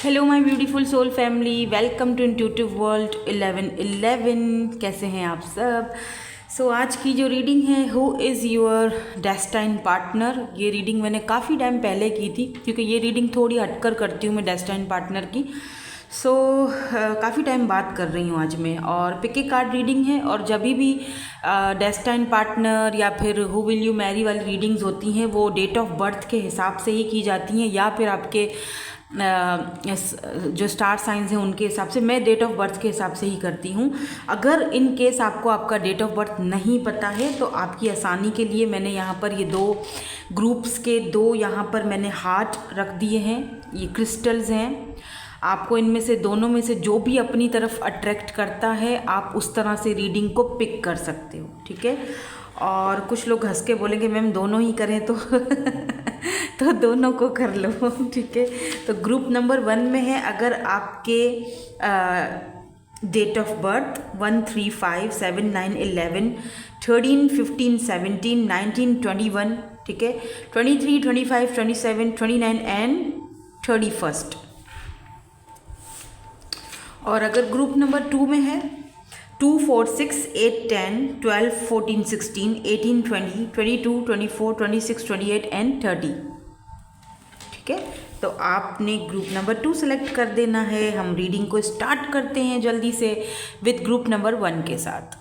Hello my beautiful soul family, welcome to intuitive world 1111। कैसे हैं आप सब? आज की जो रीडिंग है, who is your destined partner. ये रीडिंग मैंने काफ़ी टाइम पहले की थी, क्योंकि ये रीडिंग थोड़ी हटकर करती हूँ मैं डेस्टाइन पार्टनर की। काफ़ी टाइम बात कर रही हूँ आज मैं, और पिक ए कार्ड रीडिंग है। और जब भी डेस्टाइन पार्टनर या फिर हु विल यू मैरी वाली रीडिंग्स होती हैं, वो डेट ऑफ बर्थ के हिसाब से ही की जाती हैं, या फिर आपके जो स्टार साइंस हैं उनके हिसाब से। मैं डेट ऑफ बर्थ के हिसाब से ही करती हूँ। अगर इन केस आपको आपका डेट ऑफ बर्थ नहीं पता है, तो आपकी आसानी के लिए मैंने यहाँ पर ये दो ग्रुप्स के दो यहाँ पर मैंने हार्ट रख दिए हैं। ये क्रिस्टल्स हैं। आपको इनमें से दोनों में से जो भी अपनी तरफ अट्रैक्ट करता है, आप उस तरह से रीडिंग को पिक कर सकते हो, ठीक है। और कुछ लोग हंस के बोलेंगे मैम दोनों ही करें तो तो दोनों को कर लो, ठीक है। तो ग्रुप नंबर 1 में है, अगर आपके डेट ऑफ बर्थ 1, 3, 5, 7, 9, 11, 13, 15, 17, 19, 21, ठीक है, 23, 25, 27, 29 एंड 31। और अगर ग्रुप नंबर 2 में है 2, 4, 6, 8, 10, 12, 14, 16, 18, 20, 22, 24, 26, 28 एंड 30, ठीक है। तो आपने ग्रुप नंबर 2 सेलेक्ट कर देना है। हम रीडिंग को स्टार्ट करते हैं जल्दी से विद ग्रुप नंबर 1 के साथ।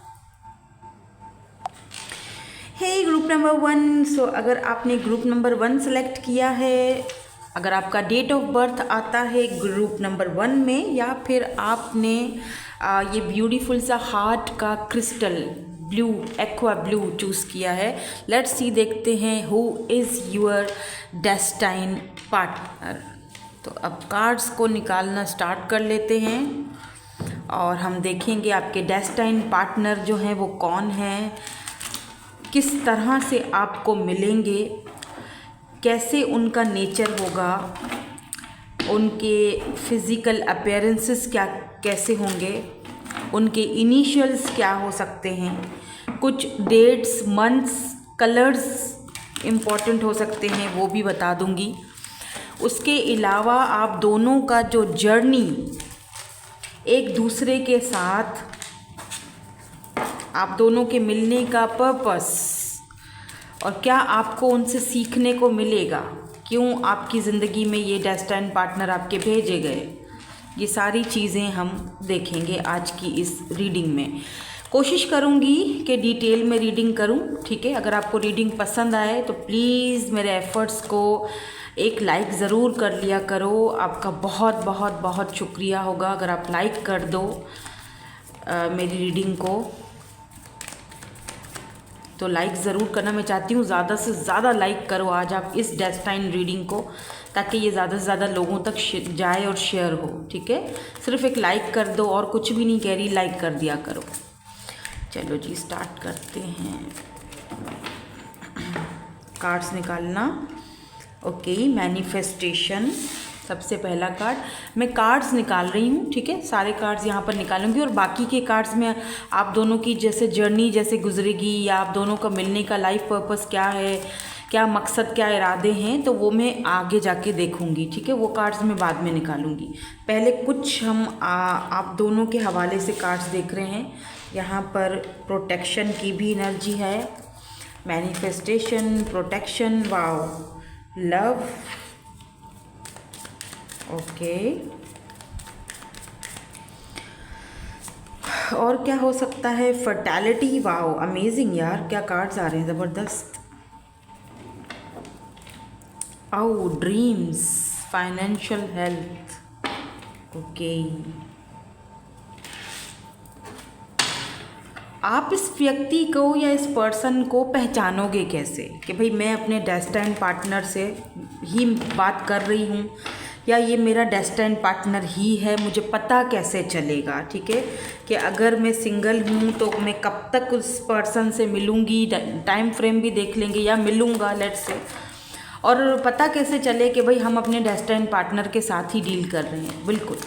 हे ग्रुप नंबर 1, अगर आपने ग्रुप नंबर 1 सेलेक्ट किया है, अगर आपका डेट ऑफ बर्थ आता है ग्रुप नंबर 1 में, या फिर आपने ये ब्यूटीफुल सा हार्ट का crystal blue, aqua blue choose किया है, लेट्स सी, देखते हैं who is your destined partner. तो अब कार्ड्स को निकालना स्टार्ट कर लेते हैं, और हम देखेंगे आपके डेस्टाइन पार्टनर जो हैं वो कौन हैं, किस तरह से आपको मिलेंगे, कैसे उनका नेचर होगा, उनके फिज़िकल अपीयरेंसेस कैसे होंगे, उनके इनिशियल्स क्या हो सकते हैं, कुछ डेट्स, मंथ्स, कलर्स इम्पॉर्टेंट हो सकते हैं, वो भी बता दूंगी। उसके अलावा आप दोनों का जो जर्नी एक दूसरे के साथ, आप दोनों के मिलने का पर्पस, और क्या आपको उनसे सीखने को मिलेगा, क्यों आपकी ज़िंदगी में ये डेस्टाइन पार्टनर आपके भेजे गए, ये सारी चीज़ें हम देखेंगे आज की इस रीडिंग में। कोशिश करूँगी कि डिटेल में रीडिंग करूँ, ठीक है। अगर आपको रीडिंग पसंद आए तो प्लीज़ मेरे एफ़र्ट्स को एक लाइक ज़रूर कर लिया करो। आपका बहुत बहुत बहुत शुक्रिया होगा अगर आप लाइक कर दो मेरी रीडिंग को। तो लाइक ज़रूर करना मैं चाहती हूँ, ज़्यादा से ज़्यादा लाइक करो आज आप इस डेस्टाइन रीडिंग को, ताकि ये ज़्यादा से ज़्यादा लोगों तक जाए और शेयर हो, ठीक है। सिर्फ एक लाइक कर दो, और कुछ भी नहीं कह रही, लाइक कर दिया करो। चलो जी, स्टार्ट करते हैं कार्ड्स निकालना। ओके, मैनिफेस्टेशन सबसे पहला कार्ड। मैं कार्ड्स निकाल रही हूँ, ठीक है। सारे कार्ड्स यहाँ पर निकालूंगी, और बाकी के कार्ड्स में आप दोनों की जैसे जर्नी जैसे गुजरेगी, या आप दोनों का मिलने का लाइफ पर्पस क्या है, क्या मकसद, क्या इरादे हैं, तो वो मैं आगे जाके देखूंगी, ठीक है। वो कार्ड्स मैं बाद में निकालूंगी। पहले कुछ हम आप दोनों के हवाले से कार्ड्स देख रहे हैं। यहाँ पर प्रोटेक्शन की भी एनर्जी है, manifestation, protection, wow, love, okay. और क्या हो सकता है, फर्टैलिटी, वाओ, अमेजिंग यार, क्या कार्ड्स आ रहे हैं, ज़बरदस्त। आओ, ड्रीम्स, फाइनेंशियल हेल्थ, ओके। आप इस व्यक्ति को या इस पर्सन को पहचानोगे कैसे, कि भाई मैं अपने डेस्टाइन पार्टनर से ही बात कर रही हूँ, या ये मेरा डेस्टाइन पार्टनर ही है, मुझे पता कैसे चलेगा, ठीक है। कि अगर मैं सिंगल हूँ तो मैं कब तक उस पर्सन से मिलूँगी, टाइम फ्रेम भी देख लेंगे, या मिलूँगा लेट्स से। और पता कैसे चले कि भाई हम अपने डेस्टिनी पार्टनर के साथ ही डील कर रहे हैं। बिल्कुल,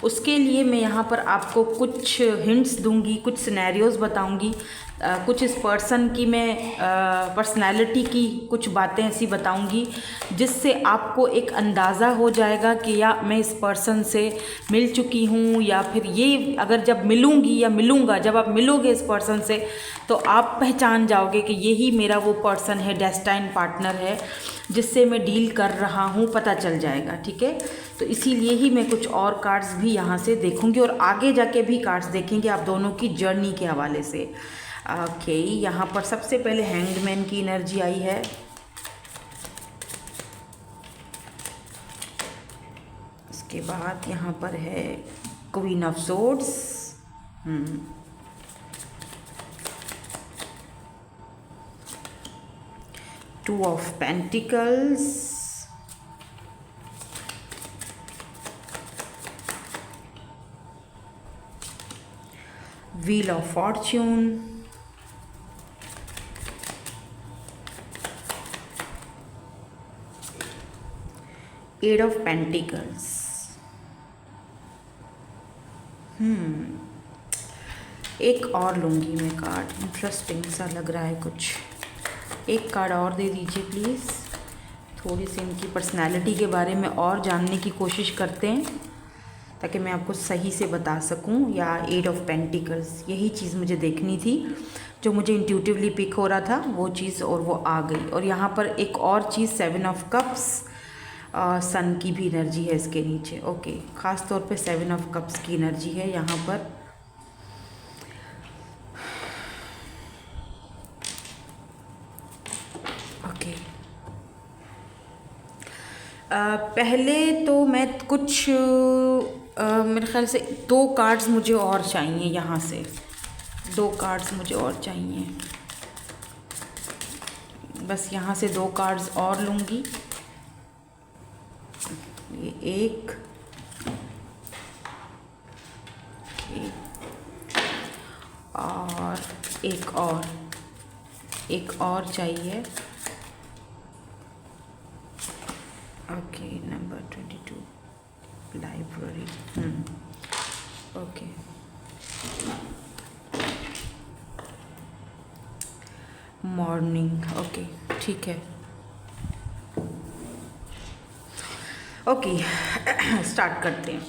उसके लिए मैं यहाँ पर आपको कुछ हिंट्स दूंगी, कुछ सिनेरियोज़ बताऊंगी, कुछ इस पर्सन की मैं पर्सनैलिटी की कुछ बातें ऐसी बताऊंगी जिससे आपको एक अंदाज़ा हो जाएगा कि या मैं इस पर्सन से मिल चुकी हूँ, या फिर ये अगर जब मिलूँगी या मिलूँगा, जब आप मिलोगे इस पर्सन से तो आप पहचान जाओगे कि यही मेरा वो पर्सन है, डेस्टिनी पार्टनर है जिससे मैं डील कर रहा हूँ, पता चल जाएगा। ठीक है, तो इसीलिए ही मैं कुछ और कार्ड्स भी यहाँ से देखूँगी और आगे जाके भी कार्ड्स देखेंगे आप दोनों की जर्नी के हवाले से। ओके, यहाँ पर सबसे पहले हैंगमैन की एनर्जी आई है। उसके बाद यहाँ पर है queen of swords, two of pentacles, wheel of fortune, eight of pentacles. एक और लूँगी मैं कार्ड, इंटरेस्टिंग सा लग रहा है कुछ। एक कार्ड और दे दीजिए प्लीज़। थोड़ी सी इनकी पर्सनैलिटी के बारे में और जानने की कोशिश करते हैं ताकि मैं आपको सही से बता सकूं। या एट ऑफ पेंटिकल्स, यही चीज़ मुझे देखनी थी, जो मुझे इंट्यूटिवली पिक हो रहा था वो चीज़, और वो आ गई। और यहाँ पर एक और चीज़, सेवन ऑफ कप्स, सन की भी एनर्जी है इसके नीचे। ओके, ख़ास तौर पे सेवन ऑफ कप्स की एनर्जी है यहाँ पर। ओके, पहले तो मैं कुछ मेरे ख्याल से 2 कार्ड्स मुझे और चाहिए यहाँ से, 2 कार्ड्स मुझे और चाहिए। बस यहाँ से 2 कार्ड्स और लूँगी। ये एक और एक और चाहिए। Okay, number 22 library. Okay, morning. Okay, ठीक है। ओके, स्टार्ट करते हैं।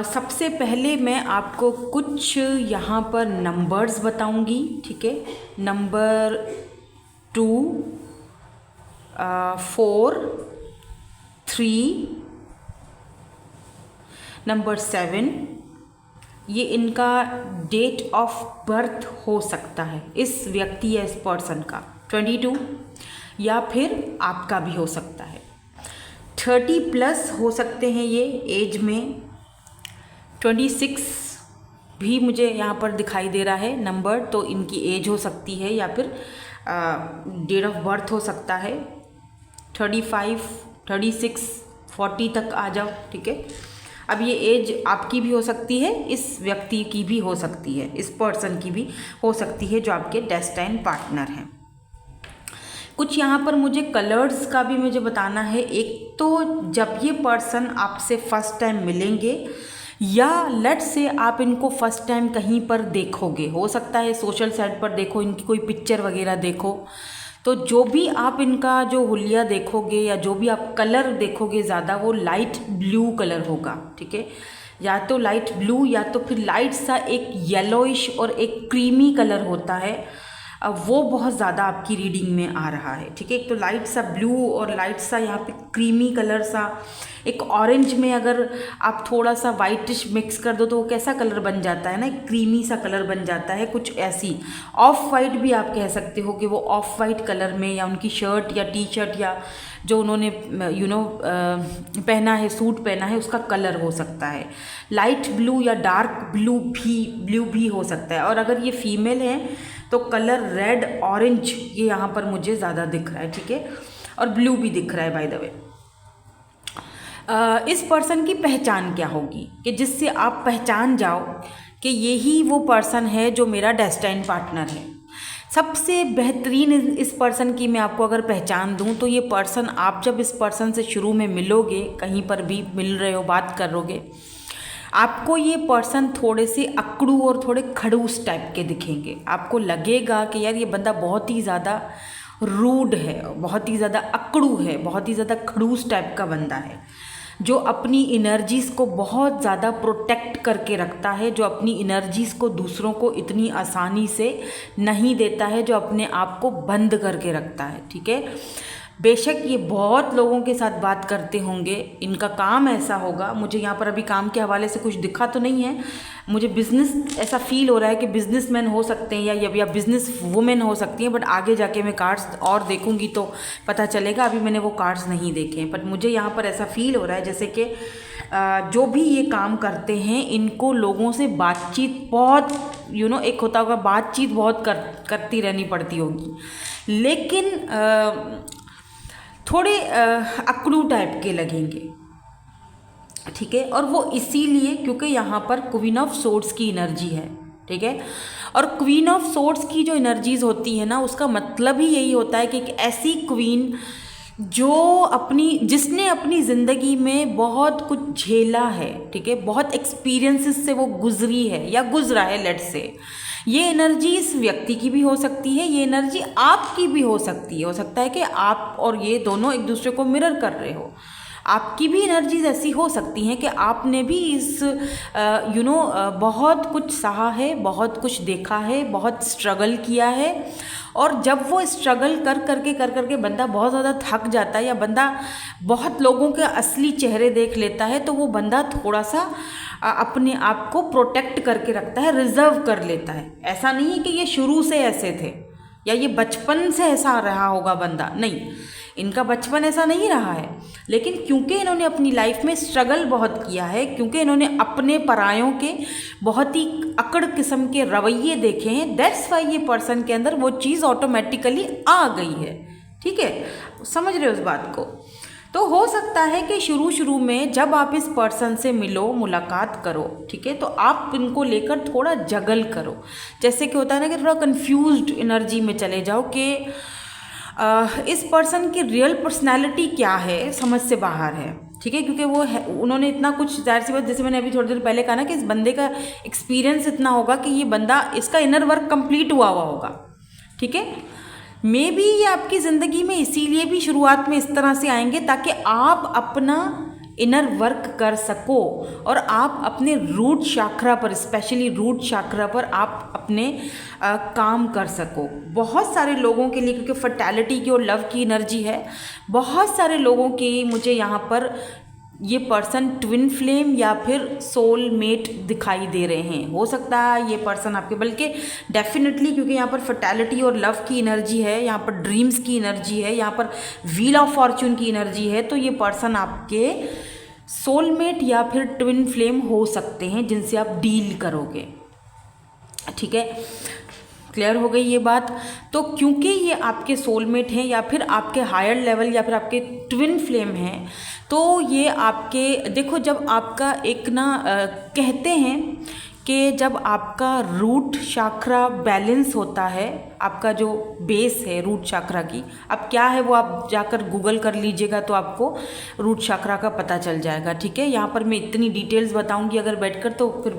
सबसे पहले मैं आपको कुछ यहाँ पर नंबर्स बताऊंगी। ठीक है, नंबर 2, 4, 3, नंबर 7, ये इनका डेट ऑफ बर्थ हो सकता है, इस व्यक्ति या इस पर्सन का 22, या फिर आपका भी हो सकता है। 30+ हो सकते हैं ये एज में। 26 भी मुझे यहाँ पर दिखाई दे रहा है नंबर, तो इनकी एज हो सकती है, या फिर डेट ऑफ बर्थ हो सकता है। 35, 36, 40 तक आ जाओ। ठीक है, अब ये एज आपकी भी हो सकती है, इस व्यक्ति की भी हो सकती है, इस पर्सन की भी हो सकती है जो आपके डेस्टिनी पार्टनर हैं। कुछ यहाँ पर मुझे कलर्स का भी मुझे बताना है। एक तो जब ये पर्सन आपसे फर्स्ट टाइम मिलेंगे, या लेट से आप इनको फर्स्ट टाइम कहीं पर देखोगे, हो सकता है सोशल साइट पर देखो, इनकी कोई पिक्चर वगैरह देखो, तो जो भी आप इनका जो हुलिया देखोगे या जो भी आप कलर देखोगे ज़्यादा, वो लाइट ब्लू कलर होगा। ठीक है, या तो लाइट ब्लू या तो फिर लाइट सा एक येलोइश और एक क्रीमी कलर होता है, वो बहुत ज़्यादा आपकी रीडिंग में आ रहा है। ठीक है, एक तो लाइट सा ब्लू और लाइट सा यहाँ पे क्रीमी कलर सा, एक ऑरेंज में अगर आप थोड़ा सा वाइटिश मिक्स कर दो तो वो कैसा कलर बन जाता है ना, एक क्रीमी सा कलर बन जाता है। कुछ ऐसी ऑफ वाइट भी आप कह सकते हो कि वो ऑफ वाइट कलर में, या उनकी शर्ट या टी शर्ट या जो उन्होंने पहना है, सूट पहना है, उसका कलर हो सकता है लाइट ब्लू या डार्क ब्लू भी हो सकता है। और अगर ये फीमेल है तो कलर रेड ऑरेंज ये यहाँ पर मुझे ज़्यादा दिख रहा है। ठीक है, और ब्लू भी दिख रहा है बाय द वे। इस पर्सन की पहचान क्या होगी कि जिससे आप पहचान जाओ कि यही वो पर्सन है जो मेरा डेस्टिनी पार्टनर है। सबसे बेहतरीन इस पर्सन की मैं आपको अगर पहचान दूं तो ये पर्सन, आप जब इस पर्सन से शुरू में मिलोगे, कहीं पर भी मिल रहे हो, बात करोगे, आपको ये पर्सन थोड़े से अकड़ू और थोड़े खड़ूस टाइप के दिखेंगे। आपको लगेगा कि यार ये बंदा बहुत ही ज़्यादा रूड है, बहुत ही ज़्यादा अकड़ू है, बहुत ही ज़्यादा खड़ूस टाइप का बंदा है, जो अपनी एनर्जीज़ को बहुत ज़्यादा प्रोटेक्ट करके रखता है, जो अपनी एनर्जीज़ को दूसरों को इतनी आसानी से नहीं देता है, जो अपने आप को बंद करके रखता है। ठीक है, बेशक ये बहुत लोगों के साथ बात करते होंगे, इनका काम ऐसा होगा। मुझे यहाँ पर अभी काम के हवाले से कुछ दिखा तो नहीं है, मुझे बिज़नेस ऐसा फील हो रहा है कि बिजनेसमैन हो सकते हैं या बिज़नेस वुमेन हो सकती हैं, बट आगे जाके मैं कार्ड्स और देखूंगी तो पता चलेगा। अभी मैंने वो कार्ड्स नहीं देखे, बट मुझे यहाँ पर ऐसा फील हो रहा है जैसे कि जो भी ये काम करते हैं इनको लोगों से बातचीत बहुत एक होता होगा, बातचीत बहुत करती रहनी पड़ती होगी, लेकिन थोड़े अकड़ू टाइप के लगेंगे। ठीक है, और वो इसीलिए क्योंकि यहाँ पर क्वीन ऑफ सोर्ड्स की एनर्जी है। ठीक है, और क्वीन ऑफ सोर्ड्स की जो एनर्जीज होती है ना, उसका मतलब ही यही होता है कि एक ऐसी क्वीन जिसने अपनी ज़िंदगी में बहुत कुछ झेला है। ठीक है, बहुत एक्सपीरियंसेस से वो गुजरी है या गुजरा है, लेट्स से। ये एनर्जी इस व्यक्ति की भी हो सकती है, ये एनर्जी आपकी भी हो सकती है। हो सकता है कि आप और ये दोनों एक दूसरे को मिरर कर रहे हो। आपकी भी एनर्जीज ऐसी हो सकती हैं कि आपने भी इस बहुत कुछ सहा है, बहुत कुछ देखा है, बहुत स्ट्रगल किया है, और जब वो स्ट्रगल कर करके बंदा बहुत ज़्यादा थक जाता है या बंदा बहुत लोगों के असली चेहरे देख लेता है, तो वो बंदा थोड़ा सा अपने आप को प्रोटेक्ट करके रखता है, रिजर्व कर लेता है। ऐसा नहीं है कि ये शुरू से ऐसे थे या ये बचपन से ऐसा रहा होगा बंदा, नहीं, इनका बचपन ऐसा नहीं रहा है, लेकिन क्योंकि इन्होंने अपनी लाइफ में स्ट्रगल बहुत किया है, क्योंकि इन्होंने अपने परायों के बहुत ही अकड़ किस्म के रवैये देखे हैं, दैट्स वाई ये पर्सन के अंदर वो चीज़ ऑटोमेटिकली आ गई है। ठीक है, समझ रहे हो उस बात को? तो हो सकता है कि शुरू में जब आप इस पर्सन से मिलो, मुलाकात करो, ठीक है, तो आप इनको लेकर थोड़ा जगल करो। जैसे कि होता है ना कि थोड़ा कंफ्यूज्ड एनर्जी में चले जाओ कि इस पर्सन की रियल पर्सनैलिटी क्या है, समझ से बाहर है। ठीक है, क्योंकि उन्होंने इतना कुछ, जाहिर सी बात, जैसे मैंने अभी थोड़ी देर पहले कहा ना कि इस बंदे का एक्सपीरियंस इतना होगा कि ये बंदा, इसका इनर वर्क कंप्लीट हुआ होगा। ठीक है, मे बी ये आपकी ज़िंदगी में इसीलिए भी शुरुआत में इस तरह से आएंगे ताकि आप अपना इनर वर्क कर सको और आप अपने रूट चाक्रा पर, स्पेशली रूट चाक्रा पर आप अपने काम कर सको। बहुत सारे लोगों के लिए, क्योंकि फर्टैलिटी की और लव की एनर्जी है, बहुत सारे लोगों की मुझे यहाँ पर ये पर्सन ट्विन फ्लेम या फिर सोलमेट दिखाई दे रहे हैं। हो सकता है ये पर्सन आपके, बल्कि डेफिनेटली, क्योंकि यहाँ पर फर्टैलिटी और लव की एनर्जी है, यहाँ पर ड्रीम्स की एनर्जी है, यहाँ पर व्हील ऑफ फॉर्च्यून की एनर्जी है, तो ये पर्सन आपके सोलमेट या फिर ट्विन फ्लेम हो सकते हैं जिनसे आप डील करोगे। ठीक है, क्लियर हो गई ये बात? तो क्योंकि ये आपके सोलमेट हैं या फिर आपके हायर लेवल या फिर आपके ट्विन फ्लेम हैं, तो ये आपके, देखो, जब आपका एक कहते हैं कि जब आपका रूट चाक्रा बैलेंस होता है, आपका जो बेस है रूट चाक्रा की, अब क्या है वो आप जाकर गूगल कर लीजिएगा तो आपको रूट चाक्रा का पता चल जाएगा। ठीक है, यहाँ पर मैं इतनी डिटेल्स बताऊंगी अगर बैठकर तो फिर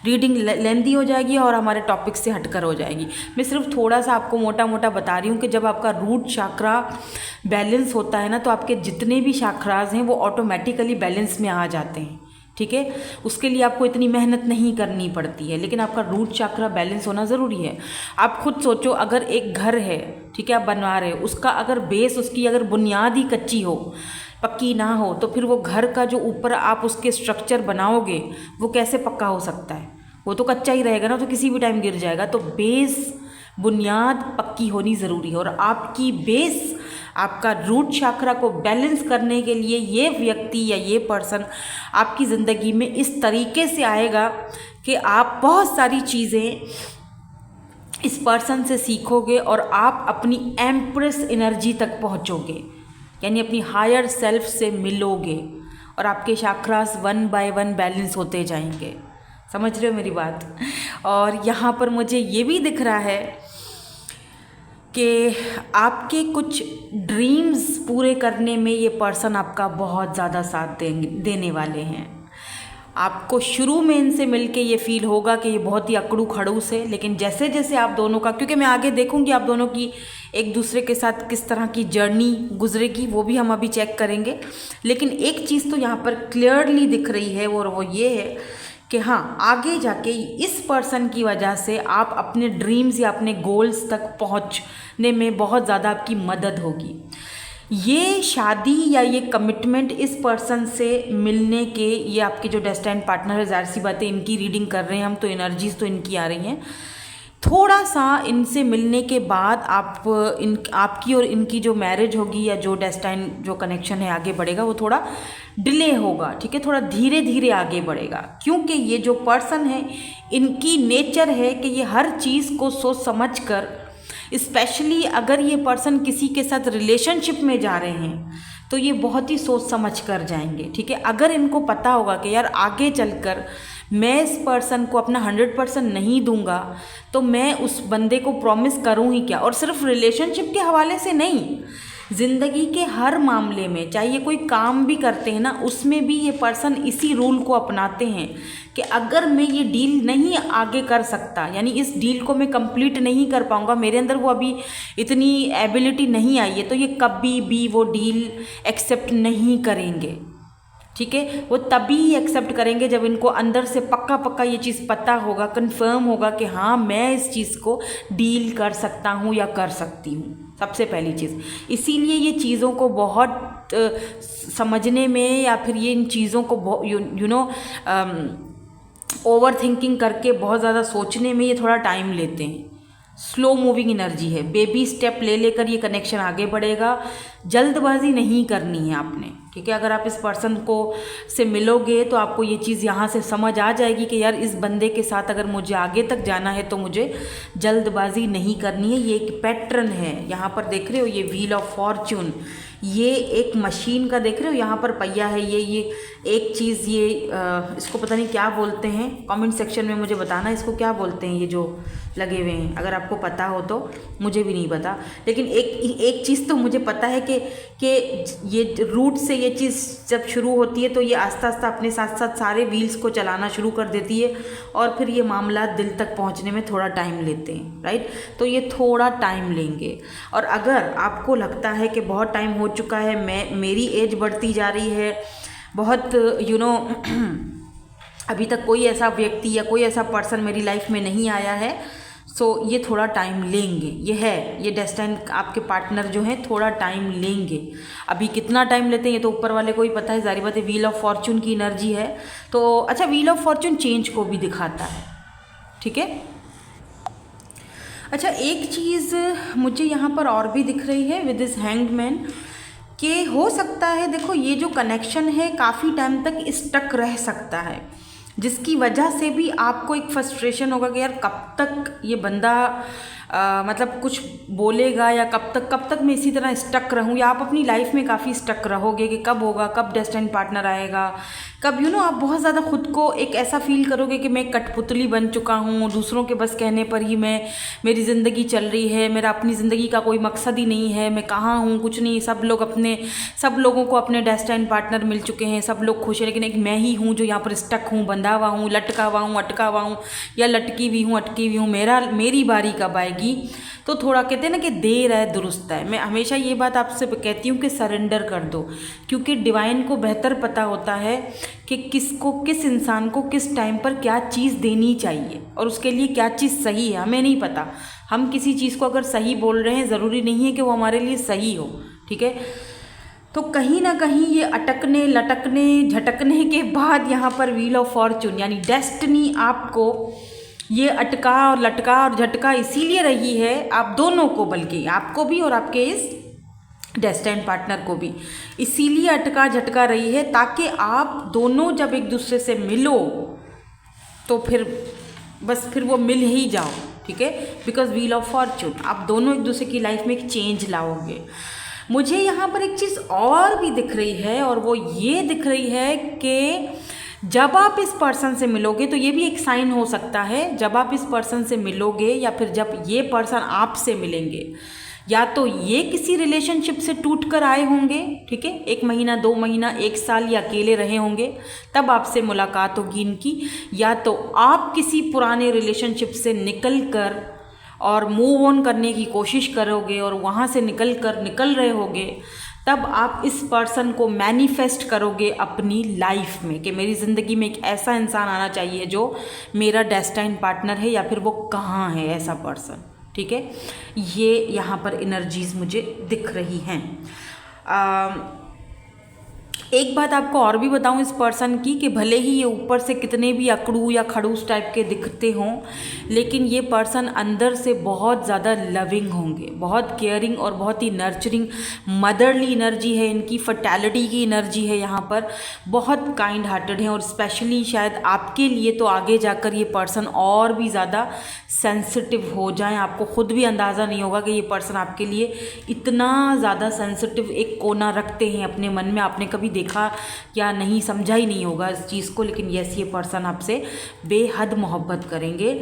रीडिंग लेंदी हो जाएगी और हमारे टॉपिक से हटकर हो जाएगी। मैं सिर्फ थोड़ा सा आपको मोटा मोटा बता रही हूँ कि जब आपका रूट चाक्रा बैलेंस होता है ना, तो आपके जितने भी चाक्रास हैं वो ऑटोमेटिकली बैलेंस में आ जाते हैं। ठीक है, उसके लिए आपको इतनी मेहनत नहीं करनी पड़ती है, लेकिन आपका रूट चाक्रा बैलेंस होना ज़रूरी है। आप खुद सोचो, अगर एक घर है, ठीक है, आप बनवा रहे हो, उसका अगर बेस, उसकी अगर बुनियाद ही कच्ची हो, पक्की ना हो, तो फिर वो घर का जो ऊपर आप उसके स्ट्रक्चर बनाओगे वो कैसे पक्का हो सकता है? वो तो कच्चा ही रहेगा ना, तो किसी भी टाइम गिर जाएगा। तो बेस, बुनियाद पक्की होनी ज़रूरी है, और आपकी बेस, आपका रूट चाक्रा को बैलेंस करने के लिए ये व्यक्ति या ये पर्सन आपकी ज़िंदगी में इस तरीके से आएगा कि आप बहुत सारी चीज़ें इस पर्सन से सीखोगे और आप अपनी एम्प्रेस एनर्जी तक पहुंचोगे, यानी अपनी हायर सेल्फ से मिलोगे और आपके चाक्रास 1 बाय 1 बैलेंस होते जाएंगे। समझ रहे हो मेरी बात? और यहाँ पर मुझे ये भी दिख रहा है कि आपके कुछ ड्रीम्स पूरे करने में ये पर्सन आपका बहुत ज़्यादा साथ देने वाले हैं। आपको शुरू में इनसे मिलके ये फील होगा कि ये बहुत ही अकड़ू खड़ूस है, लेकिन जैसे जैसे आप दोनों का, क्योंकि मैं आगे देखूंगी आप दोनों की एक दूसरे के साथ किस तरह की जर्नी गुजरेगी वो भी हम अभी चेक करेंगे। लेकिन एक चीज़ तो यहाँ पर क्लियरली दिख रही है और वो ये है कि हाँ, आगे जाके इस पर्सन की वजह से आप अपने ड्रीम्स या अपने गोल्स तक पहुँचने में बहुत ज़्यादा आपकी मदद होगी। ये शादी या ये कमिटमेंट इस पर्सन से मिलने के, ये आपके जो डेस्टाइन्ड पार्टनर है, ज़ाहिर सी बात है इनकी रीडिंग कर रहे हैं हम तो एनर्जीज तो इनकी आ रही हैं। थोड़ा सा इनसे मिलने के बाद आपकी और इनकी जो मैरिज होगी या जो डेस्टाइन जो कनेक्शन है आगे बढ़ेगा वो थोड़ा डिले होगा, ठीक है, थोड़ा धीरे धीरे आगे बढ़ेगा। क्योंकि ये जो पर्सन है इनकी नेचर है कि ये हर चीज़ को सोच समझ कर, स्पेशली अगर ये पर्सन किसी के साथ रिलेशनशिप में जा रहे हैं तो ये बहुत ही सोच समझ कर जाएंगे, ठीक है। अगर इनको पता होगा कि यार आगे चलकर मैं इस पर्सन को अपना 100% नहीं दूंगा तो मैं उस बंदे को प्रॉमिस करूं ही क्या। और सिर्फ रिलेशनशिप के हवाले से नहीं, ज़िंदगी के हर मामले में, चाहे ये कोई काम भी करते हैं ना, उसमें भी ये पर्सन इसी रूल को अपनाते हैं कि अगर मैं ये डील नहीं आगे कर सकता, यानी इस डील को मैं कंप्लीट नहीं कर पाऊंगा, मेरे अंदर वो अभी इतनी एबिलिटी नहीं आई है, तो ये कभी भी वो डील एक्सेप्ट नहीं करेंगे, ठीक है। वो तभी एक्सेप्ट करेंगे जब इनको अंदर से पक्का पक्का ये चीज़ पता होगा, कंफर्म होगा कि हाँ मैं इस चीज़ को डील कर सकता हूँ या कर सकती हूँ, सबसे पहली चीज़। इसीलिए ये चीज़ों को बहुत समझने में या फिर ये इन चीज़ों को यू नो ओवर थिंकिंग करके बहुत ज़्यादा सोचने में ये थोड़ा टाइम लेते हैं। स्लो मूविंग एनर्जी है, बेबी स्टेप ले लेकर ये कनेक्शन आगे बढ़ेगा, जल्दबाजी नहीं करनी है आपने, ठीक है। अगर आप इस पर्सन को से मिलोगे तो आपको ये चीज़ यहाँ से समझ आ जाएगी कि यार इस बंदे के साथ अगर मुझे आगे तक जाना है तो मुझे जल्दबाजी नहीं करनी है। ये एक पैटर्न है, यहाँ पर देख रहे हो ये व्हील ऑफ फॉर्च्यून, ये एक मशीन का देख रहे हो, यहाँ पर पहिया है, ये एक चीज़, ये इसको पता नहीं क्या बोलते हैं, कमेंट सेक्शन में मुझे बताना इसको क्या बोलते हैं, ये जो लगे हुए हैं, अगर आपको पता हो तो, मुझे भी नहीं पता। लेकिन एक चीज़ तो मुझे पता है कि ये रूट से ये चीज़ जब शुरू होती है तो ये आस्ता आस्ता अपने साथ साथ सारे व्हील्स को चलाना शुरू कर देती है और फिर ये मामला दिल तक पहुंचने में थोड़ा टाइम लेते हैं, राइट। तो ये थोड़ा टाइम लेंगे। और अगर आपको लगता है कि बहुत टाइम हो चुका है, मेरी एज बढ़ती जा रही है, बहुत अभी तक कोई ऐसा व्यक्ति या कोई ऐसा पर्सन मेरी लाइफ में नहीं आया है, सो ये थोड़ा टाइम लेंगे, ये डेस्टाइन आपके पार्टनर जो हैं थोड़ा टाइम लेंगे। अभी कितना टाइम लेते हैं ये तो ऊपर वाले को ही पता है, जारी बात है, व्हील ऑफ फॉर्च्यून की एनर्जी है तो अच्छा, व्हील ऑफ फॉर्च्यून चेंज को भी दिखाता है, ठीक है। अच्छा, एक चीज़ मुझे यहाँ पर और भी दिख रही है विद दिस हैंग्ड मैन, कि हो सकता है, देखो ये जो कनेक्शन है काफ़ी टाइम तक स्टक रह सकता है, जिसकी वजह से भी आपको एक फ्रस्ट्रेशन होगा कि यार कब तक ये बंदा मतलब कुछ बोलेगा या कब तक मैं इसी तरह स्टक रहूं, या आप अपनी लाइफ में काफ़ी स्टक रहोगे कि कब होगा, कब डेस्टिनी पार्टनर आएगा, कब आप बहुत ज़्यादा खुद को एक ऐसा फील करोगे कि मैं कठपुतली बन चुका हूँ, दूसरों के बस कहने पर ही मेरी ज़िंदगी चल रही है, मेरा अपनी ज़िंदगी का कोई मकसद ही नहीं है, मैं कहाँ हूँ, कुछ नहीं, सब लोगों को अपने डेस्टिनी पार्टनर मिल चुके हैं, सब लोग खुश हैं, लेकिन एक मैं ही हूँ जो यहाँ पर स्टक हूँ, बंधा हुआ हूँ, लटका हुआ हूँ, अटका हुआ हूँ, या लटकी हुई हूँ, अटकी हुई हूँ, मेरी बारी कब आएगी। तो थोड़ा कहते हैं ना कि देर है दुरुस्त है। मैं हमेशा ये बात आपसे कहती हूँ कि सरेंडर कर दो, क्योंकि डिवाइन को बेहतर पता होता है कि किस इंसान को किस टाइम पर क्या चीज़ देनी चाहिए और उसके लिए क्या चीज़ सही है, हमें नहीं पता। हम किसी चीज़ को अगर सही बोल रहे हैं, ज़रूरी नहीं है कि वो हमारे लिए सही हो, ठीक है। तो कहीं ना कहीं ये अटकने, लटकने, झटकने के बाद यहाँ पर व्हील ऑफ फॉर्च्यून यानी डेस्टिनी आपको ये अटका और लटका और झटका इसीलिए रही है, आप दोनों को, बल्कि आपको भी और आपके इस डेस्टिनी पार्टनर को भी इसीलिए अटका झटका रही है, ताकि आप दोनों जब एक दूसरे से मिलो तो फिर वो मिल ही जाओ, ठीक है। बिकॉज व्हील ऑफ फॉर्च्यून, आप दोनों एक दूसरे की लाइफ में एक चेंज लाओगे। मुझे यहाँ पर एक चीज़ और भी दिख रही है, और वो ये दिख रही है कि जब आप इस पर्सन से मिलोगे, तो ये भी एक साइन हो सकता है, जब आप इस पर्सन से मिलोगे या फिर जब ये पर्सन आपसे मिलेंगे, या तो ये किसी रिलेशनशिप से टूट कर आए होंगे, ठीक है, 1 महीना 2 महीना 1 साल या अकेले रहे होंगे, तब आपसे मुलाकात होगी इनकी, या तो आप किसी पुराने रिलेशनशिप से निकल कर और मूव ऑन करने की कोशिश करोगे और वहाँ से निकल रहे होगे, तब आप इस पर्सन को मैनिफेस्ट करोगे अपनी लाइफ में कि मेरी ज़िंदगी में एक ऐसा इंसान आना चाहिए जो मेरा डेस्टाइन पार्टनर है, या फिर वो कहाँ है ऐसा पर्सन, ठीक है। ये यहाँ पर एनर्जीज़ मुझे दिख रही हैं। एक बात आपको और भी बताऊं इस पर्सन की, कि भले ही ये ऊपर से कितने भी अकड़ू या खड़ूस टाइप के दिखते हों, लेकिन ये पर्सन अंदर से बहुत ज़्यादा लविंग होंगे, बहुत केयरिंग और बहुत ही नर्चरिंग, मदरली एनर्जी है इनकी, फर्टैलिटी की एनर्जी है यहाँ पर, बहुत काइंड हार्टेड हैं, और स्पेशली शायद आपके लिए तो आगे जाकर ये पर्सन और भी ज़्यादा सेंसिटिव हो जाएं। आपको खुद भी अंदाज़ा नहीं होगा कि ये पर्सन आपके लिए इतना ज़्यादा सेंसिटिव एक कोना रखते हैं अपने मन में, आपने कभी देखा या नहीं, समझा ही नहीं होगा इस चीज़ को, लेकिन यस, ये पर्सन आपसे बेहद मोहब्बत करेंगे,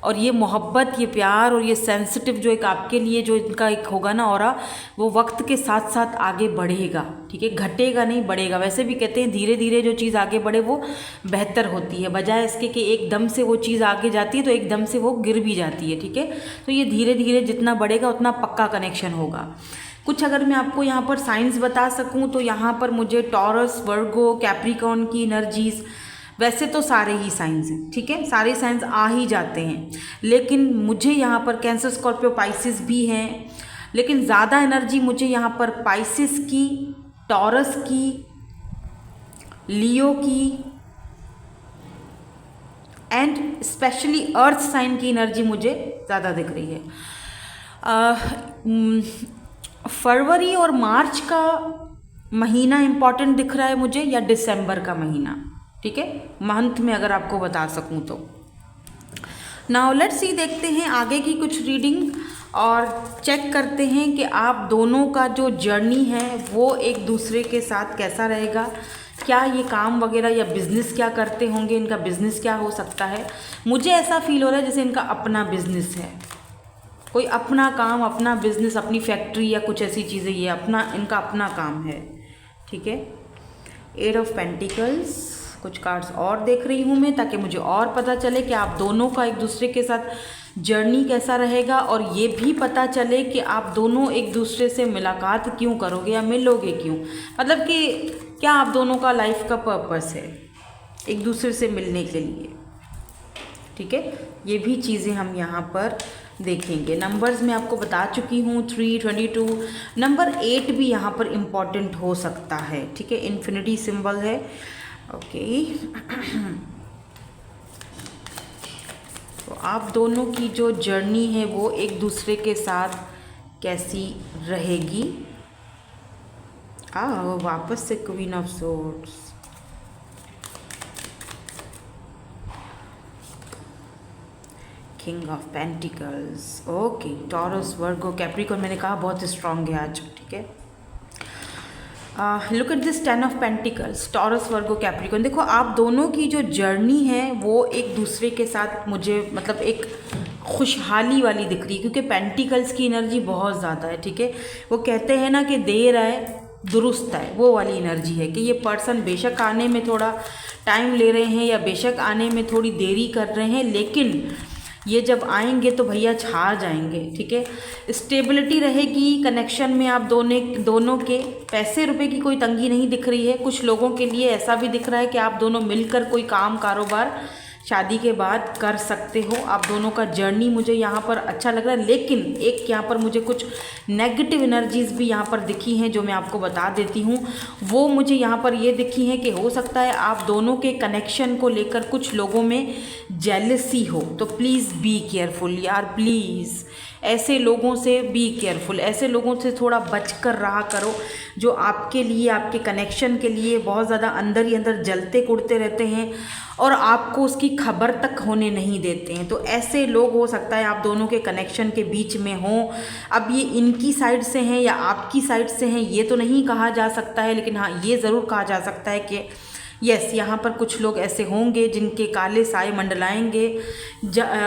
और ये मोहब्बत, ये प्यार और ये सेंसिटिव जो एक आपके लिए जो इनका एक होगा ना ऑरा, वो वक्त के साथ साथ आगे बढ़ेगा, ठीक है, घटेगा नहीं, बढ़ेगा। वैसे भी कहते हैं धीरे धीरे जो चीज़ आगे बढ़े वो बेहतर होती है, बजाय इसके कि एकदम से वो चीज़ आगे जाती है तो एकदम से वो गिर भी जाती है, ठीक है। तो ये धीरे धीरे जितना बढ़ेगा उतना पक्का कनेक्शन होगा। कुछ अगर मैं आपको यहाँ पर साइंस बता सकूँ तो यहाँ पर मुझे टॉरस, वर्गो, कैप्रिकॉर्न की एनर्जीज़, वैसे तो सारे ही साइंस हैं, ठीक है, सारे साइंस आ ही जाते हैं, लेकिन मुझे यहाँ पर कैंसर, स्कॉर्पियो, पाइसिस भी हैं, लेकिन ज़्यादा एनर्जी मुझे यहाँ पर पाइसिस की, टॉरस की, लियो की एंड स्पेशली अर्थ साइन की एनर्जी मुझे ज़्यादा दिख रही है। फरवरी और मार्च का महीना इम्पॉर्टेंट दिख रहा है मुझे, या दिसंबर का महीना, ठीक है, मंथ में अगर आपको बता सकूं तो। नाउ लेट्स सी, देखते हैं आगे की कुछ रीडिंग और चेक करते हैं कि आप दोनों का जो जर्नी है वो एक दूसरे के साथ कैसा रहेगा। क्या ये काम वगैरह या बिज़नेस क्या करते होंगे, इनका बिज़नेस क्या हो सकता है। मुझे ऐसा फील हो रहा है जैसे इनका अपना बिज़नेस है, कोई अपना काम, अपना बिजनेस, अपनी फैक्ट्री या कुछ ऐसी चीज़ें, ये अपना, इनका अपना काम है, ठीक है। 8 ऑफ पेंटिकल्स, कुछ कार्ड्स और देख रही हूँ मैं ताकि मुझे और पता चले कि आप दोनों का एक दूसरे के साथ जर्नी कैसा रहेगा, और ये भी पता चले कि आप दोनों एक दूसरे से मुलाकात क्यों करोगे या मिलोगे क्यों, मतलब कि क्या आप दोनों का लाइफ का पर्पस है एक दूसरे से मिलने के लिए, ठीक है। ये भी चीज़ें हम यहाँ पर देखेंगे। नंबर्स मैं आपको बता चुकी हूँ, 3, 22, नंबर 8 भी यहाँ पर इम्पॉर्टेंट हो सकता है, ठीक है, इन्फिनिटी सिंबल है, ओके। तो आप दोनों की जो जर्नी है वो एक दूसरे के साथ कैसी रहेगी। वापस से queen of swords, king of pentacles, okay, taurus, Virgo, Capricorn, मैंने कहा बहुत स्ट्रांग है आज, ठीक है। Look at this 10 of pentacles, taurus, Virgo, Capricorn. देखो आप दोनों की जो जर्नी है वो एक दूसरे के साथ मुझे मतलब एक खुशहाली वाली दिख रही है, क्योंकि पेंटिकल्स की एनर्जी बहुत ज़्यादा है, ठीक है। वो कहते हैं ना कि देर आए दुरुस्त है, वो वाली एनर्जी है कि ये पर्सन बेशक आने में थोड़ा टाइम ले रहे हैं या बेशक आने में थोड़ी देरी कर रहे हैं, लेकिन ये जब आएंगे तो भैया छा जाएंगे, ठीक है। स्टेबिलिटी रहेगी कनेक्शन में, आप दोनों के पैसे रुपए की कोई तंगी नहीं दिख रही है। कुछ लोगों के लिए ऐसा भी दिख रहा है कि आप दोनों मिलकर कोई काम, कारोबार शादी के बाद कर सकते हो। आप दोनों का जर्नी मुझे यहाँ पर अच्छा लग रहा है, लेकिन एक यहाँ पर मुझे कुछ नेगेटिव एनर्जीज़ भी यहाँ पर दिखी हैं जो मैं आपको बता देती हूँ। वो मुझे यहाँ पर ये दिखी हैं कि हो सकता है आप दोनों के कनेक्शन को लेकर कुछ लोगों में जेलसी हो, तो प्लीज़ बी केयरफुल यार, प्लीज़ ऐसे लोगों से बी केयरफुल, ऐसे लोगों से थोड़ा बचकर रहा करो जो आपके लिए, आपके कनेक्शन के लिए बहुत ज़्यादा अंदर ही अंदर जलते कुड़ते रहते हैं और आपको उसकी खबर तक होने नहीं देते हैं। तो ऐसे लोग हो सकता है आप दोनों के कनेक्शन के बीच में हों। अब ये इनकी साइड से हैं या आपकी साइड से हैं ये तो नहीं कहा जा सकता है, लेकिन हाँ ये ज़रूर कहा जा सकता है कि यस, यहाँ पर कुछ लोग ऐसे होंगे जिनके काले साए मंडलाएंगे।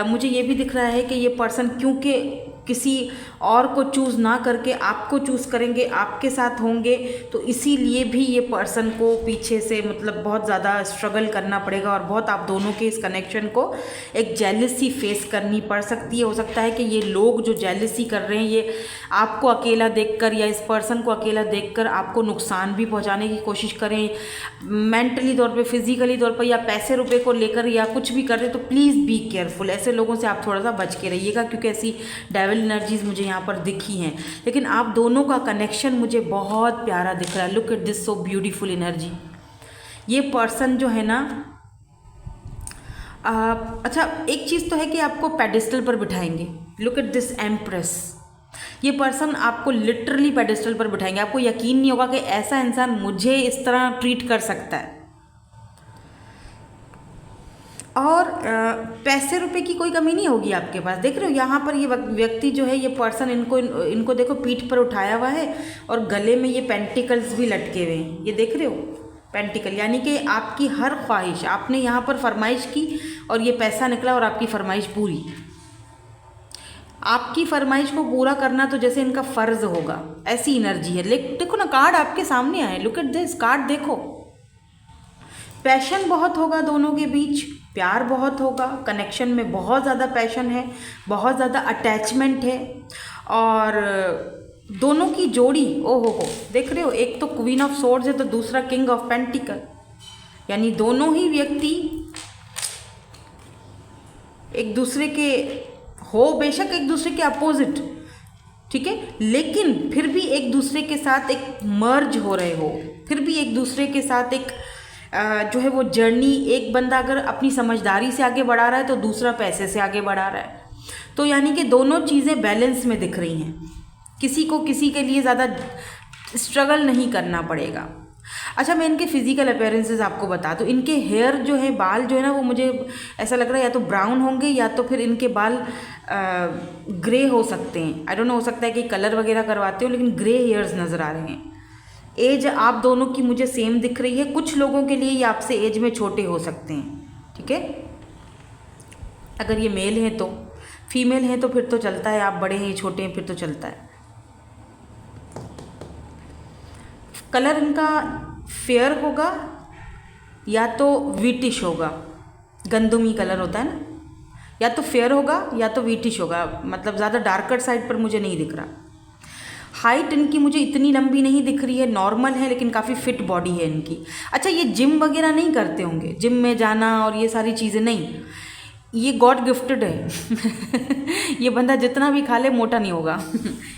मुझे ये भी दिख रहा है कि ये पर्सन क्योंकि किसी और को चूज़ ना करके आपको चूज़ करेंगे, आपके साथ होंगे, तो इसीलिए भी ये पर्सन को पीछे से मतलब बहुत ज़्यादा स्ट्रगल करना पड़ेगा और बहुत आप दोनों के इस कनेक्शन को एक जेलसी फेस करनी पड़ सकती है। हो सकता है कि ये लोग जो जेलसी कर रहे हैं ये आपको अकेला देखकर या इस पर्सन को अकेला देखकर आपको नुकसान भी पहुंचाने की कोशिश करें, मेंटली तौर पे, फिजिकली तौर पर, या पैसे रुपए को लेकर या कुछ भी कर रहे, तो प्लीज़ बी केयरफुल। ऐसे लोगों से आप थोड़ा सा बच के रहिएगा क्योंकि ऐसी डेविल एनर्जीज मुझे यहाँ पर दिखी हैं। लेकिन आप दोनों का कनेक्शन मुझे बहुत प्यारा दिख रहा है। Look at this so beautiful energy. ये पर्सन जो है ना, अच्छा एक चीज़ तो है कि आपको पेडिस्टल पर बिठाएंगे। Look at this empress. ये पर्सन आपको लिटरली पेडिस्टल पर बिठाएंगे। आपको यकीन नहीं होगा कि ऐसा इंसान मुझे इस तरह ट्रीट कर सकता है। और पैसे रुपए की कोई कमी नहीं होगी आपके पास। देख रहे हो यहाँ पर ये व्यक्ति जो है, ये पर्सन, इनको देखो पीठ पर उठाया हुआ है और गले में ये पेंटिकल्स भी लटके हुए हैं। ये देख रहे हो पेंटिकल, यानी कि आपकी हर ख्वाहिश, आपने यहाँ पर फरमाइश की और ये पैसा निकला और आपकी फरमाइश पूरी। आपकी फरमाइश को पूरा करना तो जैसे इनका फ़र्ज़ होगा, ऐसी एनर्जी है। देखो ना, कार्ड आपके सामने आए। लुक एट दिस कार्ड, देखो। पैशन बहुत होगा दोनों के बीच, प्यार बहुत होगा, कनेक्शन में बहुत ज़्यादा पैशन है, बहुत ज़्यादा अटैचमेंट है। और दोनों की जोड़ी, ओहो हो, देख रहे हो, एक तो क्वीन ऑफ सोर्ड्स है तो दूसरा किंग ऑफ पेंटिकल, यानी दोनों ही व्यक्ति एक दूसरे के हो, बेशक एक दूसरे के अपोजिट, ठीक है, लेकिन फिर भी एक दूसरे के साथ एक मर्ज हो रहे हो, फिर भी एक दूसरे के साथ एक जो है वो जर्नी। एक बंदा अगर अपनी समझदारी से आगे बढ़ा रहा है तो दूसरा पैसे से आगे बढ़ा रहा है, तो यानी कि दोनों चीज़ें बैलेंस में दिख रही हैं। किसी को किसी के लिए ज़्यादा स्ट्रगल नहीं करना पड़ेगा। अच्छा, मैं इनके फिजिकल अपीयरेंसेस आपको बता दूँ। इनके हेयर जो है, बाल जो है ना, वो मुझे ऐसा लग रहा है या तो ब्राउन होंगे या तो फिर इनके बाल ग्रे हो सकते हैं। आई डोंट नो, हो सकता है कि कलर वगैरह करवाते हो, लेकिन ग्रे हेयर्स नज़र आ रहे हैं। एज आप दोनों की मुझे सेम दिख रही है। कुछ लोगों के लिए ये आपसे एज में छोटे हो सकते हैं, ठीक है, अगर ये मेल हैं तो। फीमेल हैं तो फिर तो चलता है, आप बड़े हैं छोटे हैं फिर तो चलता है। कलर इनका फेयर होगा या तो वीटिश होगा, गंदुमी कलर होता है ना, या तो फेयर होगा या तो वीटिश होगा, मतलब ज़्यादा डार्कर साइड पर मुझे नहीं दिख रहा। हाइट इनकी मुझे इतनी लंबी नहीं दिख रही है, नॉर्मल है, लेकिन काफ़ी फिट बॉडी है इनकी। अच्छा, ये जिम वगैरह नहीं करते होंगे, जिम में जाना और ये सारी चीज़ें नहीं, ये गॉड गिफ्टेड है। ये बंदा जितना भी खा ले मोटा नहीं होगा।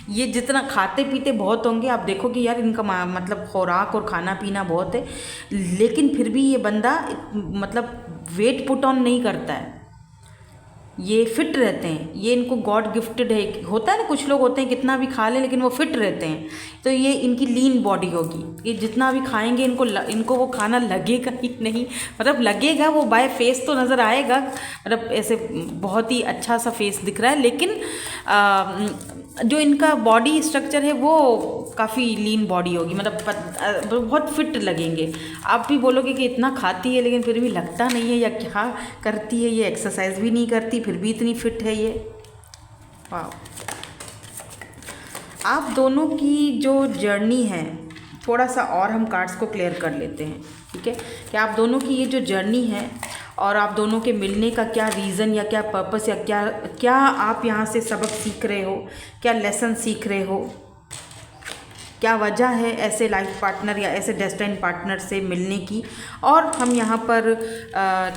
ये जितना खाते पीते बहुत होंगे, आप देखो कि यार इनका मतलब खुराक और खाना पीना बहुत है, लेकिन फिर भी ये बंदा मतलब वेट पुट ऑन नहीं करता है, ये फिट रहते हैं। ये इनको गॉड गिफ्टेड है। होता है ना, कुछ लोग होते हैं कितना भी खा लें लेकिन वो फिट रहते हैं, तो ये इनकी लीन बॉडी होगी। ये जितना भी खाएंगे इनको वो खाना लगेगा ही नहीं, मतलब लगेगा, वो बाय फेस तो नज़र आएगा, मतलब ऐसे बहुत ही अच्छा सा फेस दिख रहा है, लेकिन जो इनका बॉडी स्ट्रक्चर है वो काफ़ी लीन बॉडी होगी, मतलब बहुत फिट लगेंगे। आप भी बोलोगे कि इतना खाती है लेकिन फिर भी लगता नहीं है, या क्या करती है, ये एक्सरसाइज भी नहीं करती फिर भी इतनी फिट है ये। वाह। आप दोनों की जो जर्नी है, थोड़ा सा और हम कार्ड्स को क्लियर कर लेते हैं, ठीक है, कि आप दोनों की ये जो जर्नी है और आप दोनों के मिलने का क्या रीज़न या क्या पर्पस या क्या आप यहाँ से सबक सीख रहे हो, क्या लेसन सीख रहे हो, क्या वजह है ऐसे लाइफ पार्टनर या ऐसे डेस्टिन्ड पार्टनर से मिलने की, और हम यहाँ पर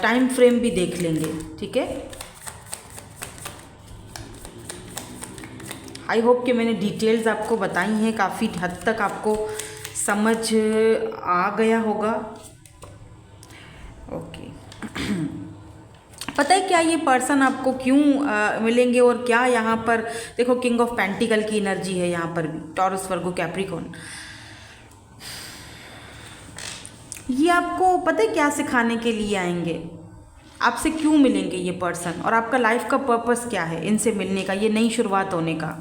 टाइम फ्रेम भी देख लेंगे, ठीक है। आई होप कि मैंने डिटेल्स आपको बताई हैं, काफ़ी हद तक आपको समझ आ गया होगा। ओके। पता है क्या ये पर्सन आपको क्यों मिलेंगे और क्या यहाँ पर देखो, किंग ऑफ पेंटिकल की एनर्जी है यहाँ पर भी, टॉरस, वर्गो, कैप्रिकॉर्न। ये आपको पता है क्या सिखाने के लिए आएंगे, आपसे क्यों मिलेंगे ये पर्सन, और आपका लाइफ का पर्पस क्या है इनसे मिलने का, ये नई शुरुआत होने का।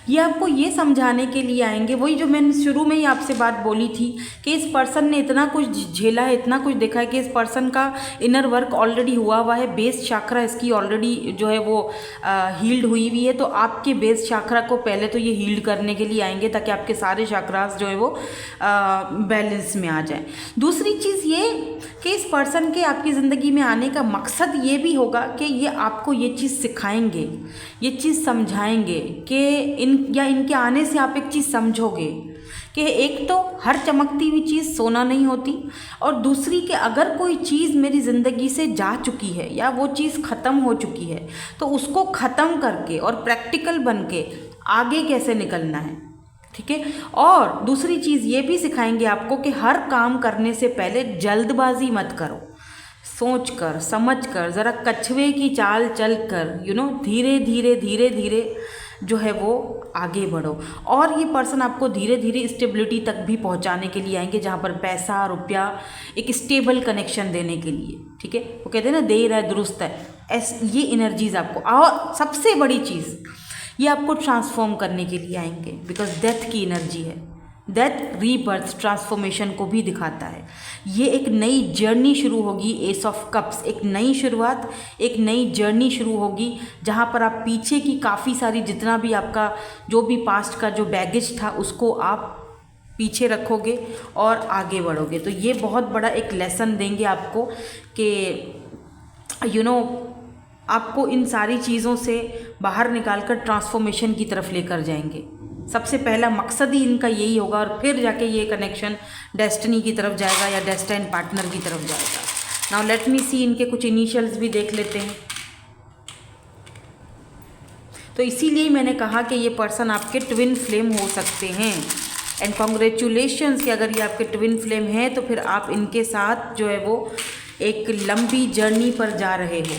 ये आपको ये समझाने के लिए आएंगे, वही जो मैंने शुरू में ही आपसे बात बोली थी कि इस पर्सन ने इतना कुछ झेला है, इतना कुछ देखा है कि इस पर्सन का इनर वर्क ऑलरेडी हुआ है, बेस चाक्रा इसकी ऑलरेडी जो है वो हील्ड हुई हुई है। तो आपके बेस चाक्रा को पहले तो ये हील्ड करने के लिए आएंगे ताकि आपके सारे चाक्रास जो है वो बैलेंस में आ जाए। दूसरी चीज़ ये कि इस पर्सन के आपकी ज़िंदगी में आने का मकसद ये भी होगा कि ये आपको ये चीज़ सिखाएंगे, ये चीज़ समझाएंगे कि इनके आने से आप एक चीज़ समझोगे कि एक तो हर चमकती हुई चीज़ सोना नहीं होती, और दूसरी कि अगर कोई चीज़ मेरी ज़िंदगी से जा चुकी है या वो चीज़ ख़त्म हो चुकी है तो उसको ख़त्म करके और प्रैक्टिकल बन के आगे कैसे निकलना है। ठीक है। और दूसरी चीज़ ये भी सिखाएंगे आपको कि हर काम करने से पहले जल्दबाजी मत करो, सोच कर समझ कर ज़रा कछुए की चाल चल कर धीरे धीरे धीरे धीरे जो है वो आगे बढ़ो। और ये पर्सन आपको धीरे धीरे स्टेबिलिटी तक भी पहुंचाने के लिए आएंगे, जहाँ पर पैसा रुपया एक स्टेबल कनेक्शन देने के लिए। ठीक है। वो कहते हैं ना देर है दुरुस्त है, ये एनर्जीज आपको। और सबसे बड़ी चीज़ ये आपको ट्रांसफॉर्म करने के लिए आएंगे, बिकॉज डेथ की एनर्जी है। डेथ रीबर्थ ट्रांसफॉर्मेशन को भी दिखाता है। ये एक नई जर्नी शुरू होगी, एस ऑफ कप्स, एक नई शुरुआत, एक नई जर्नी शुरू होगी, जहाँ पर आप पीछे की काफ़ी सारी जितना भी आपका जो भी पास्ट का जो बैगेज था उसको आप पीछे रखोगे और आगे बढ़ोगे। तो ये बहुत बड़ा एक लेसन देंगे आपको कि आपको इन सारी चीज़ों से बाहर निकालकर ट्रांसफॉर्मेशन की तरफ लेकर जाएंगे। सबसे पहला मकसद ही इनका यही होगा, और फिर जाके ये कनेक्शन डेस्टिनी की तरफ जाएगा या डेस्टाइन पार्टनर की तरफ जाएगा। नाउ लेट मी सी, इनके कुछ इनिशियल्स भी देख लेते हैं। तो इसीलिए मैंने कहा कि ये पर्सन आपके ट्विन फ्लेम हो सकते हैं। एंड कॉन्ग्रेचुलेशंस कि अगर ये आपके ट्विन फ्लेम हैं तो फिर आप इनके साथ जो है वो एक लंबी जर्नी पर जा रहे हो।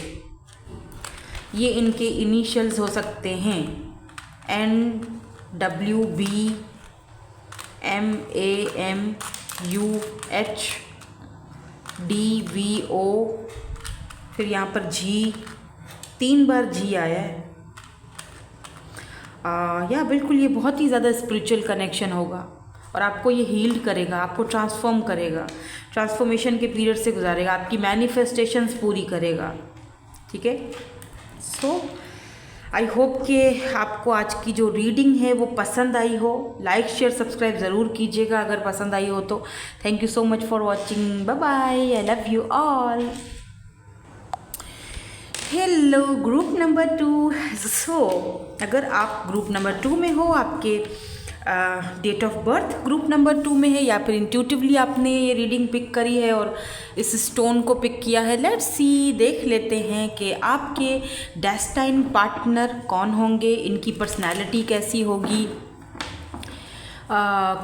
ये इनके इनिशियल्स हो सकते हैं NWB MAMUH DVO, फिर यहाँ पर G, 3 बार G आया है। या बिल्कुल ये बहुत ही ज़्यादा स्पिरिचुअल कनेक्शन होगा और आपको ये हील्ड करेगा, आपको ट्रांसफॉर्म करेगा, ट्रांसफॉर्मेशन के पीरियड से गुजारेगा, आपकी मैनिफेस्टेशंस पूरी करेगा। ठीक है। सो आई होप कि आपको आज की जो रीडिंग है वो पसंद आई हो। लाइक शेयर सब्सक्राइब ज़रूर कीजिएगा अगर पसंद आई हो तो। Thank you so much for watching. Bye bye. I love you all. Hello group number 2। सो अगर आप ग्रुप नंबर 2 में हो, आपके date of birth group number 2 में है, या फिर इंट्यूटिवली आपने ये रीडिंग पिक करी है और इस स्टोन को पिक किया है, लेट्स सी, देख लेते हैं कि आपके डेस्टाइन पार्टनर कौन होंगे, इनकी पर्सनैलिटी कैसी होगी,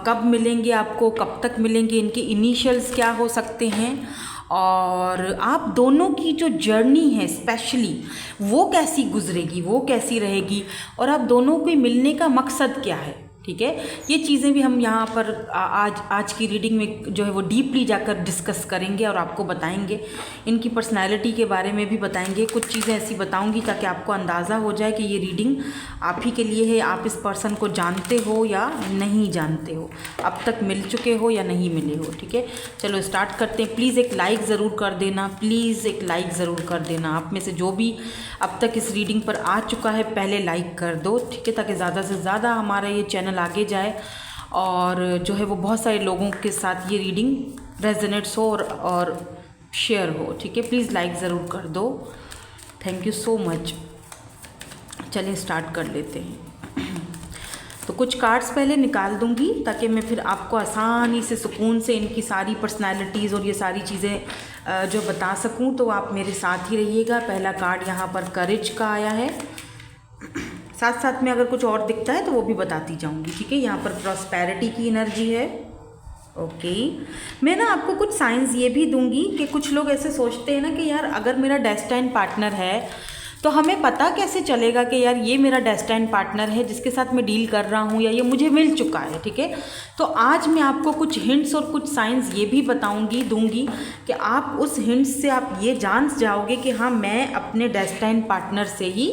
कब मिलेंगे आपको, कब तक मिलेंगे, इनके इनिशियल्स क्या हो सकते हैं, और आप दोनों की जो जर्नी है स्पेशली वो कैसी गुजरेगी, वो कैसी रहेगी, और आप दोनों को मिलने का मकसद क्या है। ठीक है। ये चीज़ें भी हम यहाँ पर आज की रीडिंग में जो है वो डीपली जाकर डिस्कस करेंगे और आपको बताएंगे, इनकी पर्सनैलिटी के बारे में भी बताएंगे। कुछ चीज़ें ऐसी बताऊंगी ताकि आपको अंदाज़ा हो जाए कि ये रीडिंग आप ही के लिए है, आप इस पर्सन को जानते हो या नहीं जानते हो, अब तक मिल चुके हो या नहीं मिले हो। ठीक है। चलो स्टार्ट करते हैं। प्लीज़ एक लाइक ज़रूर कर देना, प्लीज़ एक लाइक ज़रूर कर देना। आप में से जो भी अब तक इस रीडिंग पर आ चुका है पहले लाइक कर दो। ठीक है। ताकि ज़्यादा से ज़्यादा हमारा ये चैनल आगे जाए और जो है वो बहुत सारे लोगों के साथ ये रीडिंग रेजोनेट्स हो और शेयर हो। ठीक है। प्लीज़ लाइक ज़रूर कर दो। Thank you so much. चलिए स्टार्ट कर लेते हैं। तो कुछ कार्ड्स पहले निकाल दूंगी ताकि मैं फिर आपको आसानी से सुकून से इनकी सारी पर्सनालिटीज़ और ये सारी चीज़ें जो बता सकूं। तो आप मेरे साथ ही रहिएगा। पहला कार्ड यहाँ पर करेज का आया है, साथ साथ में अगर कुछ और दिखता है तो वो भी बताती जाऊंगी। ठीक है। यहाँ पर प्रॉस्पेरिटी की एनर्जी है। ओके। मैं ना आपको कुछ साइंस ये भी दूंगी कि कुछ लोग ऐसे सोचते हैं ना कि यार अगर मेरा डेस्टाइन पार्टनर है तो हमें पता कैसे चलेगा कि यार ये मेरा डेस्टाइन पार्टनर है जिसके साथ मैं डील कर रहा हूँ या ये मुझे मिल चुका है। ठीक है। तो आज मैं आपको कुछ हिंट्स और कुछ साइंस ये भी दूंगी कि आप उस हिंट्स से आप ये जान जाओगे कि हाँ मैं अपने डेस्टाइन पार्टनर से ही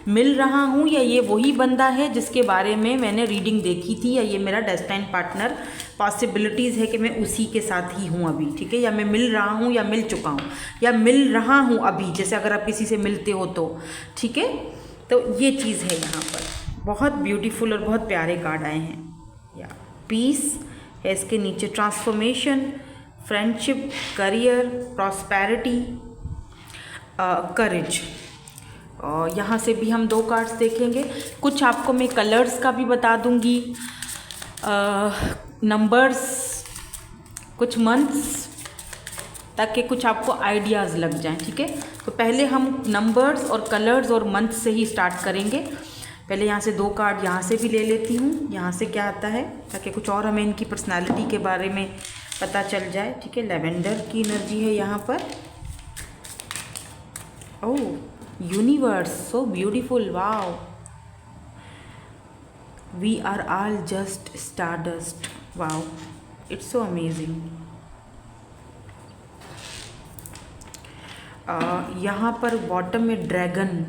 मिल रहा हूँ या ये वही बंदा है जिसके बारे में मैंने रीडिंग देखी थी, या ये मेरा डेस्टाइन पार्टनर, पॉसिबिलिटीज़ है कि मैं उसी के साथ ही हूँ अभी, ठीक है, या मैं मिल रहा हूँ या मिल चुका हूँ या मिल रहा हूँ अभी, जैसे अगर आप किसी से मिलते हो तो, ठीक है। तो ये चीज़ है यहाँ पर। बहुत ब्यूटीफुल और बहुत प्यारे कार्ड आए हैं। या पीस है इसके नीचे, ट्रांसफॉर्मेशन, फ्रेंडशिप, करियर, प्रॉस्पेरिटी, करेज। और यहाँ से भी हम 2 कार्ड्स देखेंगे। कुछ आपको मैं कलर्स का भी बता दूँगी, नंबर्स, कुछ मंथ्स, ताकि कुछ आपको आइडियाज़ लग जाएं, ठीक है। तो पहले हम नंबर्स और कलर्स और मंथ से ही स्टार्ट करेंगे। पहले यहाँ से 2 कार्ड यहाँ से भी ले लेती हूँ, यहाँ से क्या आता है, ताकि कुछ और हमें इनकी पर्सनालिटी के बारे में पता चल जाए, ठीक है। लेवेंडर की एनर्जी है यहाँ पर। Oh, universe, so beautiful, wow, we are all just stardust, wow, it's so amazing. यहाँ पर बॉटम में dragon,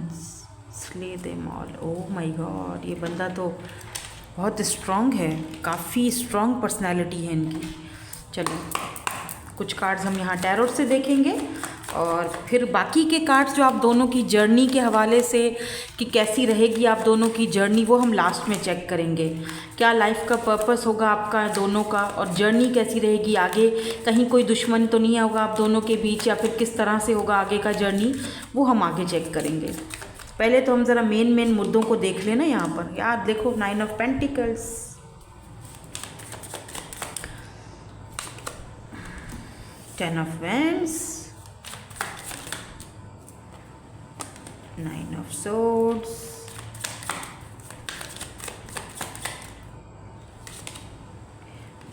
slay them all. Oh my god, ये बंदा तो बहुत स्ट्रॉन्ग है, काफ़ी स्ट्रॉन्ग पर्सनालिटी है इनकी। चलिए कुछ कार्ड्स हम यहाँ टैरोट से देखेंगे और फिर बाकी के कार्ड्स जो आप दोनों की जर्नी के हवाले से कि कैसी रहेगी आप दोनों की जर्नी, वो हम लास्ट में चेक करेंगे। क्या लाइफ का पर्पस होगा आपका दोनों का, और जर्नी कैसी रहेगी आगे, कहीं कोई दुश्मन तो नहीं होगा आप दोनों के बीच, या फिर किस तरह से होगा आगे का जर्नी, वो हम आगे चेक करेंगे। पहले तो हम ज़रा मेन मुद्दों को देख लेना यहाँ पर। यार देखो, 9 of pentacles, 10 of wands, 9 of swords,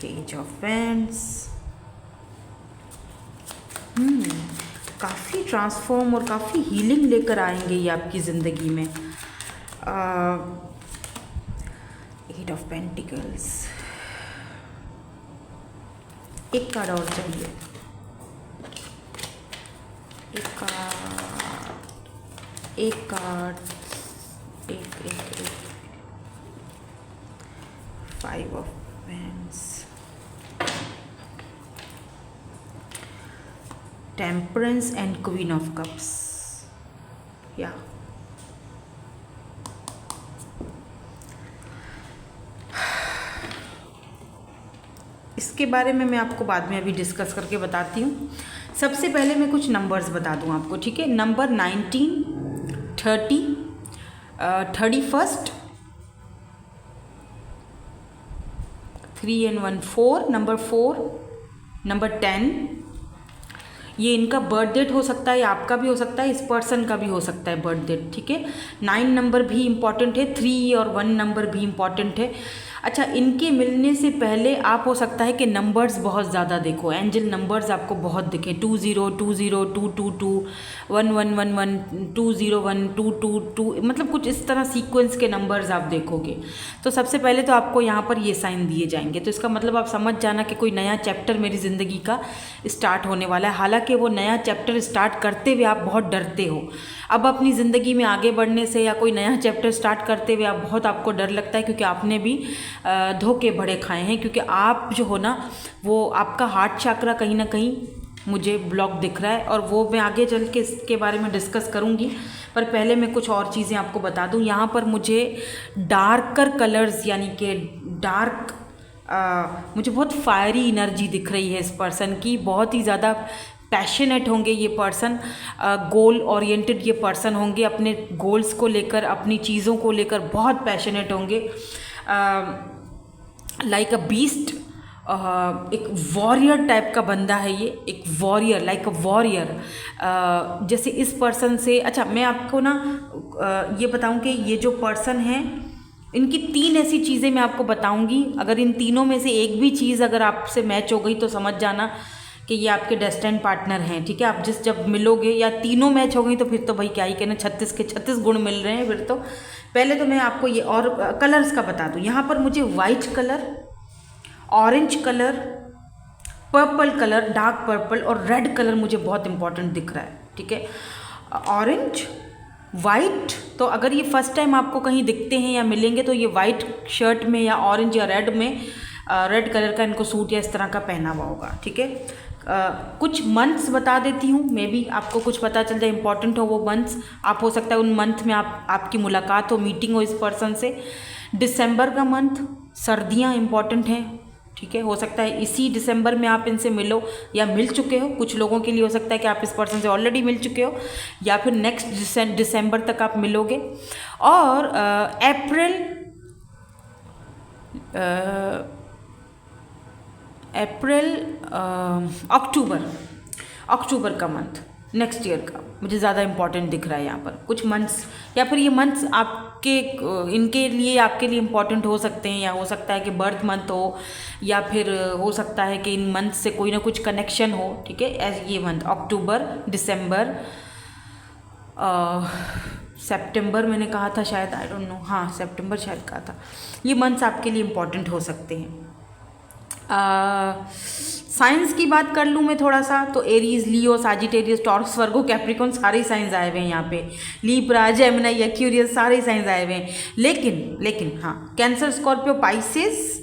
Page of Wands। काफ़ी ट्रांसफॉर्म और काफ़ी हीलिंग लेकर आएंगे ये आपकी ज़िंदगी में। 8 of Pentacles, एक कार्ड और चाहिए, एक कार्ड, एक 5 of Wands, temperance and queen of cups. या इसके बारे में मैं आपको बाद में अभी डिस्कस करके बताती हूँ। सबसे पहले मैं कुछ नंबर्स बता दूँ आपको, ठीक है। नंबर 19, 30, 31, 3 and 1 4, नंबर 4, नंबर 10, ये इनका बर्थ डेट हो सकता है, आपका भी हो सकता है, इस पर्सन का भी हो सकता है बर्थ डेट, ठीक है। 9 नंबर भी इम्पॉर्टेंट है, 3 और 1 नंबर भी इम्पॉर्टेंट है। अच्छा, इनके मिलने से पहले आप हो सकता है कि नंबर्स बहुत ज़्यादा देखो, एंजल नंबर्स आपको बहुत दिखे, 20 20 222 1111 201 222, मतलब कुछ इस तरह सीक्वेंस के नंबर्स आप देखोगे। तो सबसे पहले तो आपको यहाँ पर ये साइन दिए जाएंगे, तो इसका मतलब आप समझ जाना कि कोई नया चैप्टर मेरी ज़िंदगी का स्टार्ट होने वाला है। हालांकि वो नया चैप्टर स्टार्ट करते हुए आप बहुत डरते हो, अब अपनी ज़िंदगी में आगे बढ़ने से या कोई नया चैप्टर स्टार्ट करते हुए आप बहुत आपको डर लगता है, क्योंकि आपने भी धोखे बड़े खाए हैं, क्योंकि आप जो हो ना, वो आपका हार्ट चक्रा कहीं ना कहीं मुझे ब्लॉक दिख रहा है, और वो मैं आगे चल के इसके बारे में डिस्कस करूँगी। पर पहले मैं कुछ और चीज़ें आपको बता दूँ। यहाँ पर मुझे डार्कर कलर्स, यानी कि डार्क, मुझे बहुत फायरी एनर्जी दिख रही है इस पर्सन की। बहुत ही ज़्यादा पैशनेट होंगे ये पर्सन, गोल ओरिएंटेड ये पर्सन होंगे, अपने गोल्स को लेकर, अपनी चीज़ों को लेकर बहुत पैशनेट होंगे। लाइक अ बीस्ट, एक वॉरियर टाइप का बंदा है ये, एक वॉरियर, लाइक अ वॉरियर। जैसे इस पर्सन से, अच्छा मैं आपको ना ये बताऊं कि ये जो पर्सन है, इनकी 3 ऐसी चीज़ें मैं आपको बताऊंगी। अगर इन तीनों में से एक भी चीज़ अगर आपसे मैच हो गई तो समझ जाना कि ये आपके डेस्टिन्ड पार्टनर हैं, ठीक है। आप जब मिलोगे या तीनों मैच हो गई तो फिर तो भाई क्या ही कहना, 36 के 36 गुण मिल रहे हैं फिर तो। पहले तो मैं आपको ये और कलर्स का बता दूँ। यहाँ पर मुझे white colour, orange colour, purple colour, dark purple और रेड कलर मुझे बहुत इंपॉर्टेंट दिख रहा है, ठीक है। ऑरेंज, वाइट, तो अगर ये फर्स्ट टाइम आपको कहीं दिखते हैं या मिलेंगे तो ये वाइट शर्ट में या ऑरेंज या रेड में, रेड कलर का इनको सूट या इस तरह का पहना हुआ होगा, ठीक है। कुछ मंथ्स बता देती हूँ, मे बी आपको कुछ पता चल जाए, इंपॉर्टेंट हो वो मंथ्स। आप हो सकता है उन मंथ में आपकी मुलाकात हो, मीटिंग हो इस पर्सन से। दिसंबर का मंथ, सर्दियाँ इंपॉर्टेंट हैं, ठीक है। हो सकता है इसी दिसंबर में आप इनसे मिलो या मिल चुके हो। कुछ लोगों के लिए हो सकता है कि आप इस पर्सन से ऑलरेडी मिल चुके हो या फिर नेक्स्ट दिसंबर तक आप मिलोगे। और अक्टूबर का मंथ नेक्स्ट ईयर का मुझे ज़्यादा इंपॉर्टेंट दिख रहा है यहाँ पर। कुछ मंथ्स या फिर ये मंथ्स आपके इनके लिए आपके लिए इम्पॉर्टेंट हो सकते हैं, या हो सकता है कि बर्थ मंथ हो, या फिर हो सकता है कि इन मंथ से कोई ना कुछ कनेक्शन हो, ठीक है। एज ये मंथ अक्टूबर, दिसंबर, सितंबर मैंने कहा था शायद, आई डोंट नो, हाँ सितंबर शायद कहा था। ये मंथ्स आपके लिए इम्पॉर्टेंट हो सकते हैं। साइंस की बात कर लूँ मैं थोड़ा सा, तो एरीज, लियो, साजिटेरियस, टॉरस, वर्गो, कैप्रिकॉन सारे साइंस आए हुए हैं यहाँ पे। लीब्रा, जेमिनी, एक्वेरियस सारे साइंस आए हुए हैं। लेकिन हाँ, कैंसर, स्कॉर्पियो, पाइसेस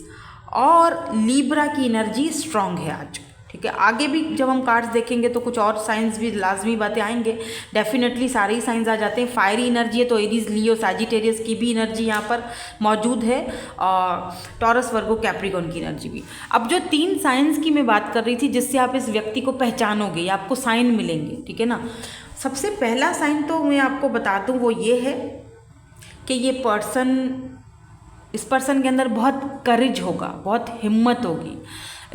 और लीब्रा की एनर्जी स्ट्रांग है आज, ठीक है। आगे भी जब हम कार्ड्स देखेंगे तो कुछ और साइंस भी लाजमी बातें आएंगे, डेफिनेटली सारे ही साइंस आ जाते हैं। फायरी एनर्जी है तो एरीज, लियो, साजिटेरियस की भी एनर्जी यहाँ पर मौजूद है, और टॉरस, वर्गो, कैप्रिकॉन की एनर्जी भी। अब जो 3 साइंस की मैं बात कर रही थी जिससे आप इस व्यक्ति को पहचानोगे या आपको साइन मिलेंगे, ठीक है ना। सबसे पहला साइन तो मैं आपको बता दूँ वो ये है कि इस पर्सन के अंदर बहुत करेज होगा, बहुत हिम्मत होगी।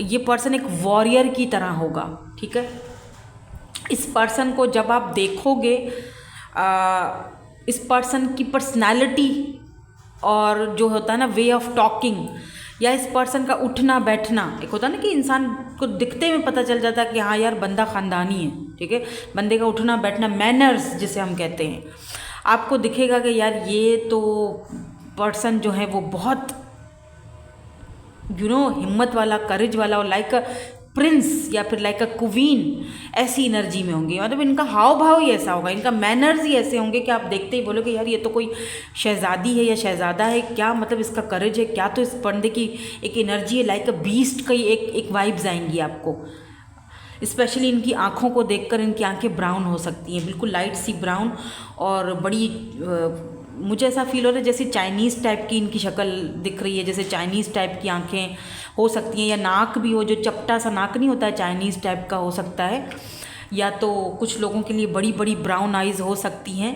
ये पर्सन एक वॉरियर की तरह होगा, ठीक है। इस पर्सन को जब आप देखोगे, इस पर्सन की पर्सनालिटी और जो होता है ना वे ऑफ टॉकिंग, या इस पर्सन का उठना बैठना, एक होता है ना कि इंसान को दिखते में पता चल जाता है कि हाँ यार बंदा ख़ानदानी है, ठीक है। बंदे का उठना बैठना, मैनर्स जिसे हम कहते हैं, आपको दिखेगा कि यार ये तो पर्सन जो है वो बहुत हिम्मत वाला, करेज वाला, और लाइक अ प्रिंस या फिर लाइक अ क्वीन ऐसी एनर्जी में होंगे। मतलब इनका हाव भाव ही ऐसा होगा, इनका मैनर्स ही ऐसे होंगे कि आप देखते ही बोलोगे यार ये तो कोई शहजादी है या शहजादा है, क्या मतलब इसका करेज है, क्या तो इस बंदे की एक एनर्जी है, लाइक अ बीस्ट का एक वाइब्स आएंगी आपको। स्पेशली इनकी आँखों को देखकर, इनकी आंखें ब्राउन हो सकती हैं, बिल्कुल लाइट सी ब्राउन, और बड़ी मुझे ऐसा फील हो रहा है जैसे चाइनीज़ टाइप की इनकी शक्ल दिख रही है, जैसे चाइनीज़ टाइप की आंखें हो सकती हैं, या नाक भी हो, जो चपटा सा नाक नहीं होता है, चाइनीज़ टाइप का हो सकता है, या तो कुछ लोगों के लिए बड़ी बड़ी ब्राउन आइज़ हो सकती हैं।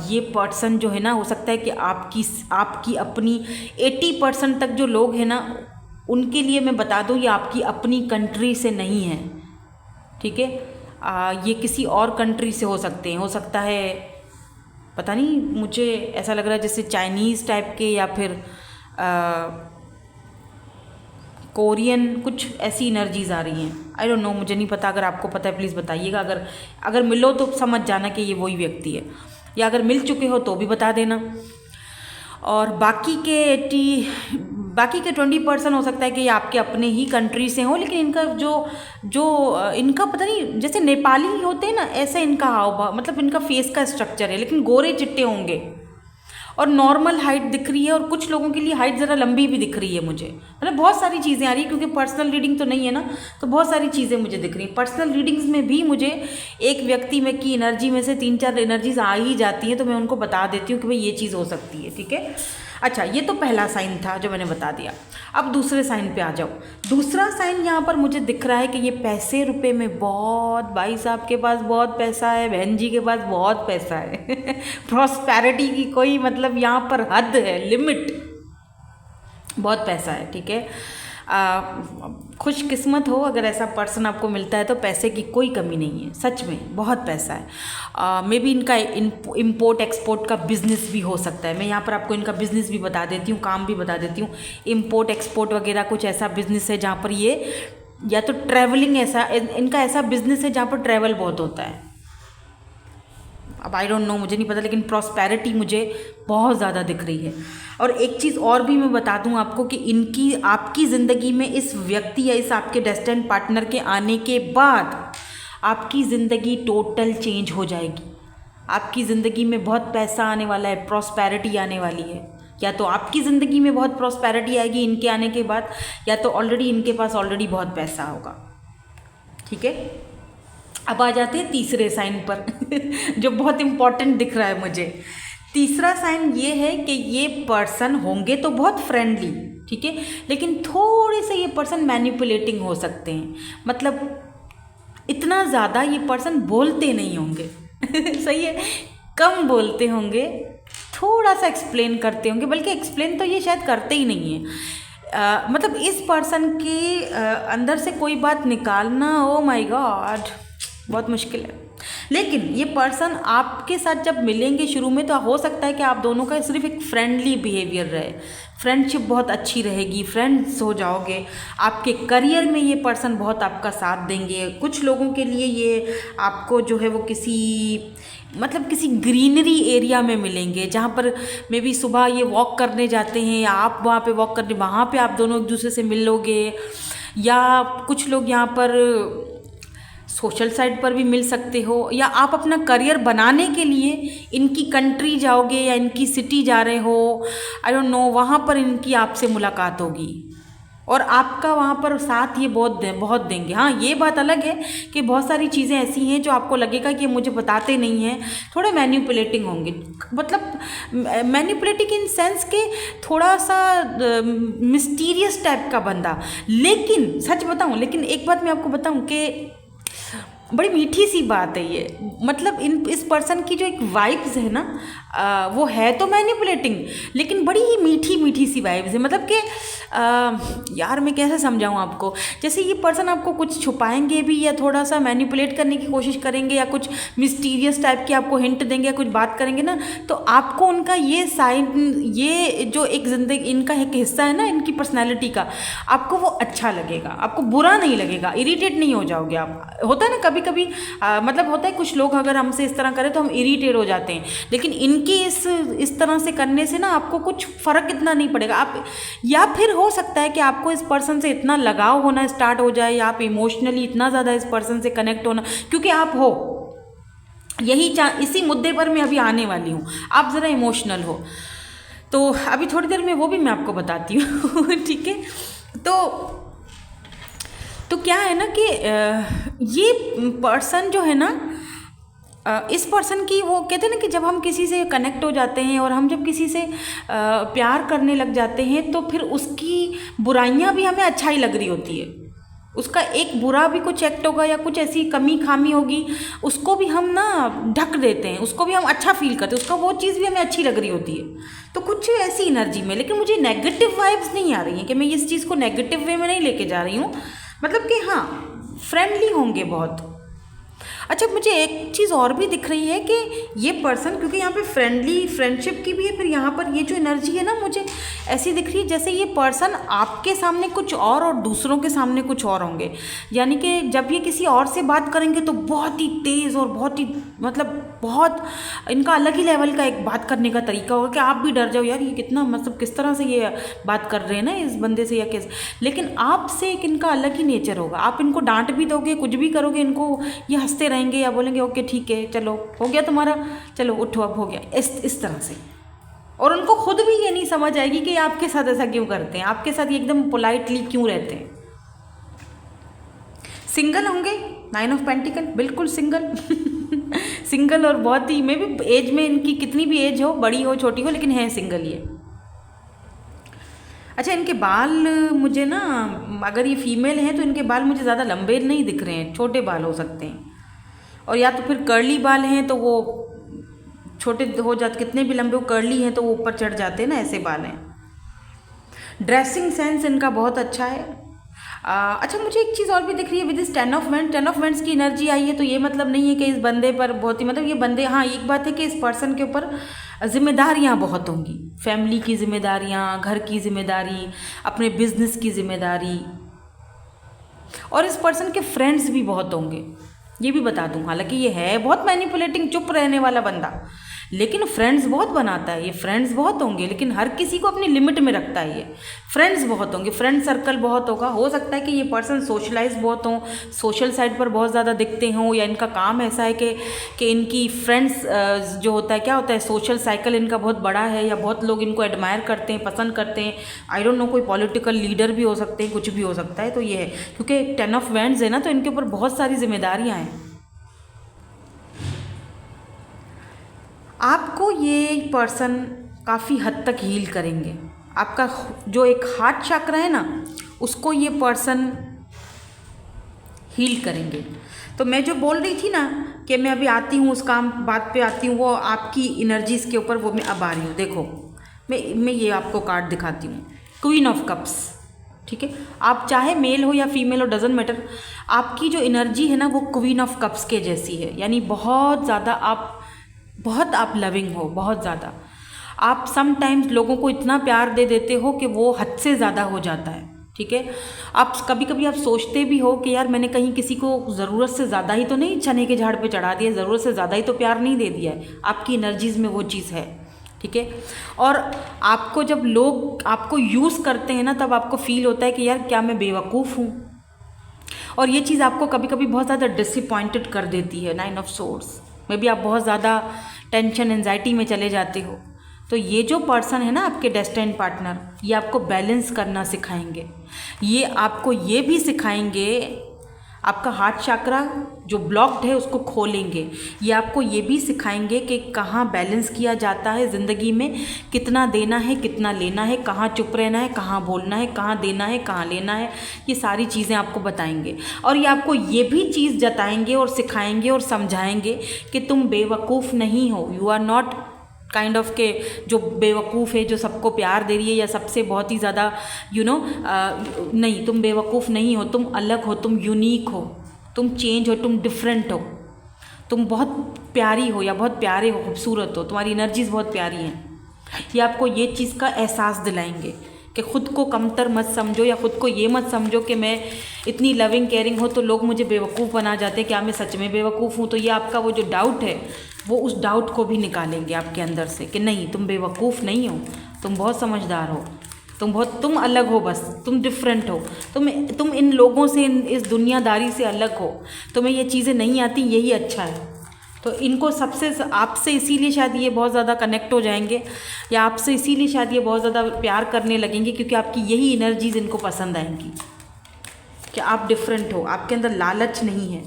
ये पर्सन जो है ना, हो सकता है कि आपकी अपनी 80% तक जो लोग हैं ना, उनके लिए मैं बता दूं ये आपकी अपनी कंट्री से नहीं है, ठीक है। ये किसी और कंट्री से हो सकते हैं, हो सकता है पता नहीं, मुझे ऐसा लग रहा है जैसे चाइनीज़ टाइप के या फिर कोरियन, कुछ ऐसी एनर्जीज़ आ रही हैं। आई डोंट नो, मुझे नहीं पता, अगर आपको पता है प्लीज़ बताइएगा। अगर मिलो तो समझ जाना कि ये वही व्यक्ति है, या अगर मिल चुके हो तो भी बता देना। और बाकी के 20% हो सकता है कि ये आपके अपने ही कंट्री से हो, लेकिन इनका जो इनका पता नहीं, जैसे नेपाली होते हैं ना, ऐसे इनका हाव भाव, मतलब इनका फेस का स्ट्रक्चर है, लेकिन गोरे चिट्टे होंगे और नॉर्मल हाइट दिख रही है, और कुछ लोगों के लिए हाइट ज़रा लंबी भी दिख रही है मुझे। मतलब बहुत सारी चीज़ें आ रही है, क्योंकि पर्सनल रीडिंग तो नहीं है ना, तो बहुत सारी चीज़ें मुझे दिख रही हैं। पर्सनल रीडिंग्स में भी मुझे एक व्यक्ति में की एनर्जी में से 3-4 एनर्जीज आ ही जाती हैं, तो मैं उनको बता देती हूँ कि भाई ये चीज़ हो सकती है, ठीक है। अच्छा, ये तो पहला साइन था जो मैंने बता दिया। अब दूसरे साइन पे आ जाओ। दूसरा साइन यहाँ पर मुझे दिख रहा है कि ये पैसे रुपए में बहुत, भाई साहब के पास बहुत पैसा है, बहन जी के पास बहुत पैसा है प्रॉस्पेरिटी की कोई मतलब यहाँ पर हद है, लिमिट, बहुत पैसा है, ठीक है। खुशकिस्मत हो अगर ऐसा पर्सन आपको मिलता है, तो पैसे की कोई कमी नहीं है, सच में बहुत पैसा है। मे बी इनका इम्पोर्ट एक्सपोर्ट का बिज़नेस भी हो सकता है। मैं यहाँ पर आपको इनका बिज़नेस भी बता देती हूँ, काम भी बता देती हूँ। इम्पोर्ट एक्सपोर्ट वगैरह कुछ ऐसा बिज़नेस है जहाँ पर ये, या तो ट्रैवलिंग, इनका ऐसा बिज़नेस है जहाँ पर ट्रैवल बहुत होता है। अब आई डोंट नो, मुझे नहीं पता, लेकिन प्रॉस्पेरिटी मुझे बहुत ज़्यादा दिख रही है। और एक चीज़ और भी मैं बता दूं आपको कि आपकी ज़िंदगी में इस व्यक्ति या इस आपके डेस्टिन्ड पार्टनर के आने के बाद आपकी ज़िंदगी टोटल चेंज हो जाएगी। आपकी ज़िंदगी में बहुत पैसा आने वाला है, प्रॉस्पेरिटी आने वाली है। या तो आपकी ज़िंदगी में बहुत प्रॉस्पेरिटी आएगी इनके आने के बाद, या तो ऑलरेडी इनके पास ऑलरेडी बहुत पैसा होगा। ठीक है, अब आ जाते हैं तीसरे साइन पर जो बहुत इम्पॉर्टेंट दिख रहा है मुझे। तीसरा साइन ये है कि ये पर्सन होंगे तो बहुत फ्रेंडली, ठीक है, लेकिन थोड़े से ये पर्सन मैनिपुलेटिंग हो सकते हैं। मतलब इतना ज़्यादा ये पर्सन बोलते नहीं होंगे सही है, कम बोलते होंगे, थोड़ा सा एक्सप्लेन करते होंगे, बल्कि एक्सप्लेन तो ये शायद करते ही नहीं है। मतलब इस पर्सन के अंदर से कोई बात निकालना, ओ माय गॉड, बहुत मुश्किल है। लेकिन ये पर्सन आपके साथ जब मिलेंगे शुरू में, तो हो सकता है कि आप दोनों का सिर्फ एक फ्रेंडली बिहेवियर रहे, फ्रेंडशिप बहुत अच्छी रहेगी, फ्रेंड्स हो जाओगे। आपके करियर में ये पर्सन बहुत आपका साथ देंगे। कुछ लोगों के लिए ये आपको जो है वो किसी ग्रीनरी एरिया में मिलेंगे, जहाँ पर मे बी सुबह ये वॉक करने जाते हैं, या आप वहाँ पे वॉक करने, वहाँ पे आप दोनों एक दूसरे से मिल लोगे। या कुछ लोग यहाँ पर सोशल साइड पर भी मिल सकते हो, या आप अपना करियर बनाने के लिए इनकी कंट्री जाओगे या इनकी सिटी जा रहे हो, आई डोंट नो, वहाँ पर इनकी आपसे मुलाकात होगी और आपका वहाँ पर साथ ये बहुत देंगे। हाँ, ये बात अलग है कि बहुत सारी चीज़ें ऐसी हैं जो आपको लगेगा कि मुझे बताते नहीं हैं, थोड़े मैनिपुलेटिंग होंगे। मतलब मैनिपुलेटिंग इन सेंस के थोड़ा सा मिस्टीरियस टाइप का बंदा। लेकिन सच बताऊँ, लेकिन एक बात मैं आपको बताऊँ कि बड़ी मीठी सी बात है ये। मतलब इस पर्सन की जो एक वाइब्स है ना, वो है तो मैनिपुलेटिंग, लेकिन बड़ी ही मीठी मीठी सी वाइब्स है। मतलब कि यार मैं कैसे समझाऊँ आपको, जैसे ये पर्सन आपको कुछ छुपाएंगे भी, या थोड़ा सा मैनिपुलेट करने की कोशिश करेंगे, या कुछ मिस्टीरियस टाइप की आपको हिंट देंगे, या कुछ बात करेंगे ना, तो आपको उनका ये साइन, ये जो एक जिंदगी इनका एक हिस्सा है ना, इनकी पर्सनैलिटी का, आपको वो अच्छा लगेगा, आपको बुरा नहीं लगेगा, इरीटेट नहीं हो जाओगे आप। होता है ना कभी कभी, मतलब होता है कुछ लोग अगर हमसे इस तरह करें तो हम इरीटेट हो जाते हैं, लेकिन इनकी इस तरह से करने से ना आपको कुछ फ़र्क इतना नहीं पड़ेगा। आप, या फिर हो सकता है कि आपको इस पर्सन से इतना लगाव होना स्टार्ट हो जाए, या आप इमोशनली इतना ज़्यादा इस पर्सन से कनेक्ट होना, क्योंकि आप हो इसी मुद्दे पर मैं अभी आने वाली हूँ, आप ज़रा इमोशनल हो, तो अभी थोड़ी देर में वो भी मैं आपको बताती हूँ ठीक है। तो क्या है ना कि ये पर्सन जो है ना, इस पर्सन की, वो कहते हैं ना कि जब हम किसी से कनेक्ट हो जाते हैं और हम जब किसी से प्यार करने लग जाते हैं, तो फिर उसकी बुराइयां भी हमें अच्छा ही लग रही होती है। उसका एक बुरा भी कुछ एक्ट होगा, या कुछ ऐसी कमी खामी होगी, उसको भी हम ना ढक देते हैं, उसको भी हम अच्छा फील करते हैं, उसका वो चीज़ भी हमें अच्छी लग रही होती है। तो कुछ ऐसी एनर्जी में, लेकिन मुझे नेगेटिव वाइब्स नहीं आ रही हैं, कि मैं इस चीज़ को नेगेटिव वे में नहीं लेके जा रही हूँ। मतलब कि हाँ, फ्रेंडली होंगे बहुत। अच्छा, मुझे एक चीज़ और भी दिख रही है कि ये पर्सन, क्योंकि यहाँ पे फ्रेंडशिप की भी है, फिर यहाँ पर ये जो एनर्जी है ना, मुझे ऐसी दिख रही है जैसे ये पर्सन आपके सामने कुछ और दूसरों के सामने कुछ और होंगे। यानी कि जब ये किसी और से बात करेंगे तो बहुत ही तेज़ और बहुत ही, मतलब बहुत इनका अलग ही लेवल का एक बात करने का तरीका होगा कि आप भी डर जाओ, यार ये कितना, मतलब किस तरह से ये बात कर रहे हैं ना इस बंदे से, या कैसे। लेकिन आपसे एक इनका अलग ही नेचर होगा। आप इनको डांट भी दोगे, कुछ भी करोगे, इनको ये हंसते रहेंगे या बोलेंगे ओके ठीक है, चलो हो गया तुम्हारा, चलो उठो अब हो गया, इस तरह से। और उनको खुद भी ये नहीं समझ आएगी कि आपके साथ ऐसा क्यों करते हैं, आपके साथ ये एकदम पोलाइटली क्यों रहते हैं। सिंगल होंगे, 9 ऑफ पेंटिकल, बिल्कुल सिंगल सिंगल, और बहुत ही, मे भी एज में इनकी कितनी भी एज हो, बड़ी हो छोटी हो, लेकिन है सिंगल ये। अच्छा, इनके बाल मुझे ना, अगर ये फीमेल हैं तो इनके बाल मुझे ज़्यादा लंबे नहीं दिख रहे हैं, छोटे बाल हो सकते हैं, और या तो फिर कर्ली बाल हैं तो वो छोटे हो जाते, कितने भी लंबे वो कर्ली हैं तो वो ऊपर चढ़ जाते हैं ना, ऐसे बाल हैं। ड्रेसिंग सेंस इनका बहुत अच्छा है। अच्छा, मुझे एक चीज़ और भी दिख रही है विद इस 10 ऑफ वेंड्स की एनर्जी आई है, तो ये मतलब नहीं है कि इस बंदे पर बहुत ही, मतलब ये बंदे, हाँ एक बात है कि इस पर्सन के ऊपर जिम्मेदारियाँ बहुत होंगी, फैमिली की जिम्मेदारियाँ, घर की जिम्मेदारी, अपने बिजनेस की जिम्मेदारी, और इस पर्सन के फ्रेंड्स भी बहुत होंगे, ये भी बता दूं। हालांकि ये है बहुत मैनिपुलेटिंग, चुप रहने वाला बंदा, लेकिन फ्रेंड्स बहुत बनाता है ये, फ्रेंड्स बहुत होंगे लेकिन हर किसी को अपनी लिमिट में रखता है ये। फ्रेंड्स बहुत होंगे, फ्रेंड सर्कल बहुत होगा, हो सकता है कि ये पर्सन सोशलाइज बहुत हों, सोशल साइड पर बहुत ज़्यादा दिखते हों, या इनका काम ऐसा है कि इनकी फ्रेंड्स जो होता है, क्या होता है, सोशल साइकिल इनका बहुत बड़ा है, या बहुत लोग इनको एडमायर करते हैं, पसंद करते हैं। आई डोंट नो, कोई पॉलिटिकल लीडर भी हो सकते हैं, कुछ भी हो सकता है। तो ये है, क्योंकि 10 ऑफ वैंड्स है ना, तो इनके ऊपर बहुत सारी जिम्मेदारियाँ हैं। आपको ये पर्सन काफ़ी हद तक हील करेंगे। आपका जो एक हार्ट चक्र है ना, उसको ये पर्सन हील करेंगे। तो मैं जो बोल रही थी ना कि मैं अभी आती हूँ, उस काम बात पे आती हूँ, वो आपकी एनर्जीज़ के ऊपर, वो मैं अब आ रही हूँ। देखो मैं ये आपको कार्ड दिखाती हूँ, क्वीन ऑफ कप्स। ठीक है, आप चाहे मेल हो या फीमेल हो, डजेंट मैटर, आपकी जो एनर्जी है ना वो क्वीन ऑफ कप्स के जैसी है। यानी बहुत ज़्यादा आप लविंग हो, बहुत ज़्यादा। आप समटाइम्स लोगों को इतना प्यार दे देते हो कि वो हद से ज़्यादा हो जाता है। ठीक है, आप कभी कभी आप सोचते भी हो कि यार मैंने कहीं किसी को ज़रूरत से ज़्यादा ही तो नहीं चने के झाड़ पे चढ़ा दिया, ज़रूरत से ज़्यादा ही तो प्यार नहीं दे दिया है। आपकी एनर्जीज़ में वो चीज़ है। ठीक है, और आपको जब लोग आपको यूज़ करते हैं ना, तब आपको फील होता है कि यार क्या मैं बेवकूफ़ हूँ, और ये चीज़ आपको कभी कभी बहुत ज़्यादा डिसअपॉइंटेड कर देती है। 9 ऑफ सोर्ड्स में भी आप बहुत ज़्यादा टेंशन एंजाइटी में चले जाते हो। तो ये जो पर्सन है ना, आपके डेस्टिन्ड पार्टनर, ये आपको बैलेंस करना सिखाएंगे। ये आपको ये भी सिखाएंगे, आपका हार्ट चक्रा जो ब्लॉक्ड है उसको खोलेंगे। ये आपको ये भी सिखाएंगे कि कहाँ बैलेंस किया जाता है ज़िंदगी में, कितना देना है कितना लेना है, कहाँ चुप रहना है कहाँ बोलना है, कहाँ देना है कहाँ लेना है, ये सारी चीज़ें आपको बताएंगे। और ये आपको ये भी चीज़ जताएंगे और सिखाएंगे और समझाएंगे कि तुम बेवकूफ़ नहीं हो। You are not kind of के जो बेवकूफ़ है, जो सबको प्यार दे रही है या सबसे बहुत ही ज़्यादा नहीं, तुम बेवकूफ़ नहीं हो, तुम अलग हो, तुम यूनिक हो, तुम चेंज हो, तुम डिफरेंट हो, तुम बहुत प्यारी हो या बहुत प्यारे हो, खूबसूरत हो, तुम्हारी एनर्जीज़ बहुत प्यारी हैं। ये आपको ये चीज़ का एहसास दिलाएंगे कि ख़ुद को कमतर मत समझो, या ख़ुद को ये मत समझो कि मैं इतनी लविंग केयरिंग हो तो लोग मुझे बेवकूफ़ बना जाते हैं, क्या मैं सच में बेवकूफ़ हूँ। तो ये आपका वो जो डाउट है, वो उस डाउट को भी निकालेंगे आपके अंदर से कि नहीं, तुम बेवकूफ़ नहीं हो, तुम बहुत समझदार हो, तुम अलग हो, बस तुम डिफरेंट हो, तुम इन लोगों से, इस दुनियादारी से अलग हो, तुम्हें ये चीज़ें नहीं आती, यही अच्छा है। तो इनको सबसे आपसे इसीलिए शायद ये बहुत ज़्यादा कनेक्ट हो जाएंगे, या आपसे इसीलिए शायद ये बहुत ज़्यादा प्यार करने लगेंगे, क्योंकि आपकी यही एनर्जीज़ इनको पसंद आएंगी कि आप डिफरेंट हो, आपके अंदर लालच नहीं है।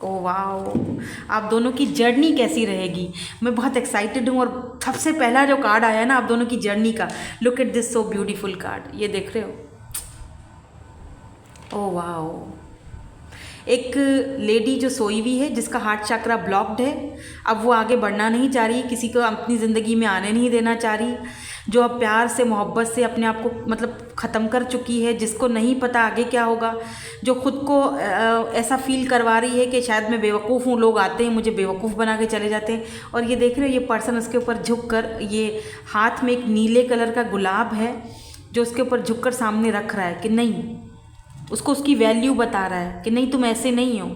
ओह वाह, आप दोनों की जर्नी कैसी रहेगी, मैं बहुत एक्साइटेड हूँ। और सबसे पहला जो कार्ड आया ना आप दोनों की जर्नी का, look at this so beautiful card, ये देख रहे हो। ओह वाह, एक लेडी जो सोई हुई है, जिसका हार्ट चक्रा ब्लॉक्ड है, अब वो आगे बढ़ना नहीं चाह रही, किसी को अपनी ज़िंदगी में आने नहीं देना चाह रही, जो अब प्यार से मोहब्बत से अपने आप को मतलब ख़त्म कर चुकी है, जिसको नहीं पता आगे क्या होगा, जो ख़ुद को ऐसा फील करवा रही है कि शायद मैं बेवकूफ़ हूँ, लोग आते हैं मुझे बेवकूफ़ बना के चले जाते हैं। और ये देख रहे हो, ये पर्सन उसके ऊपर झुक कर, ये हाथ में एक नीले कलर का गुलाब है जो उसके ऊपर झुक कर सामने रख रहा है कि नहीं, उसको उसकी वैल्यू बता रहा है कि नहीं, तुम ऐसे नहीं हो,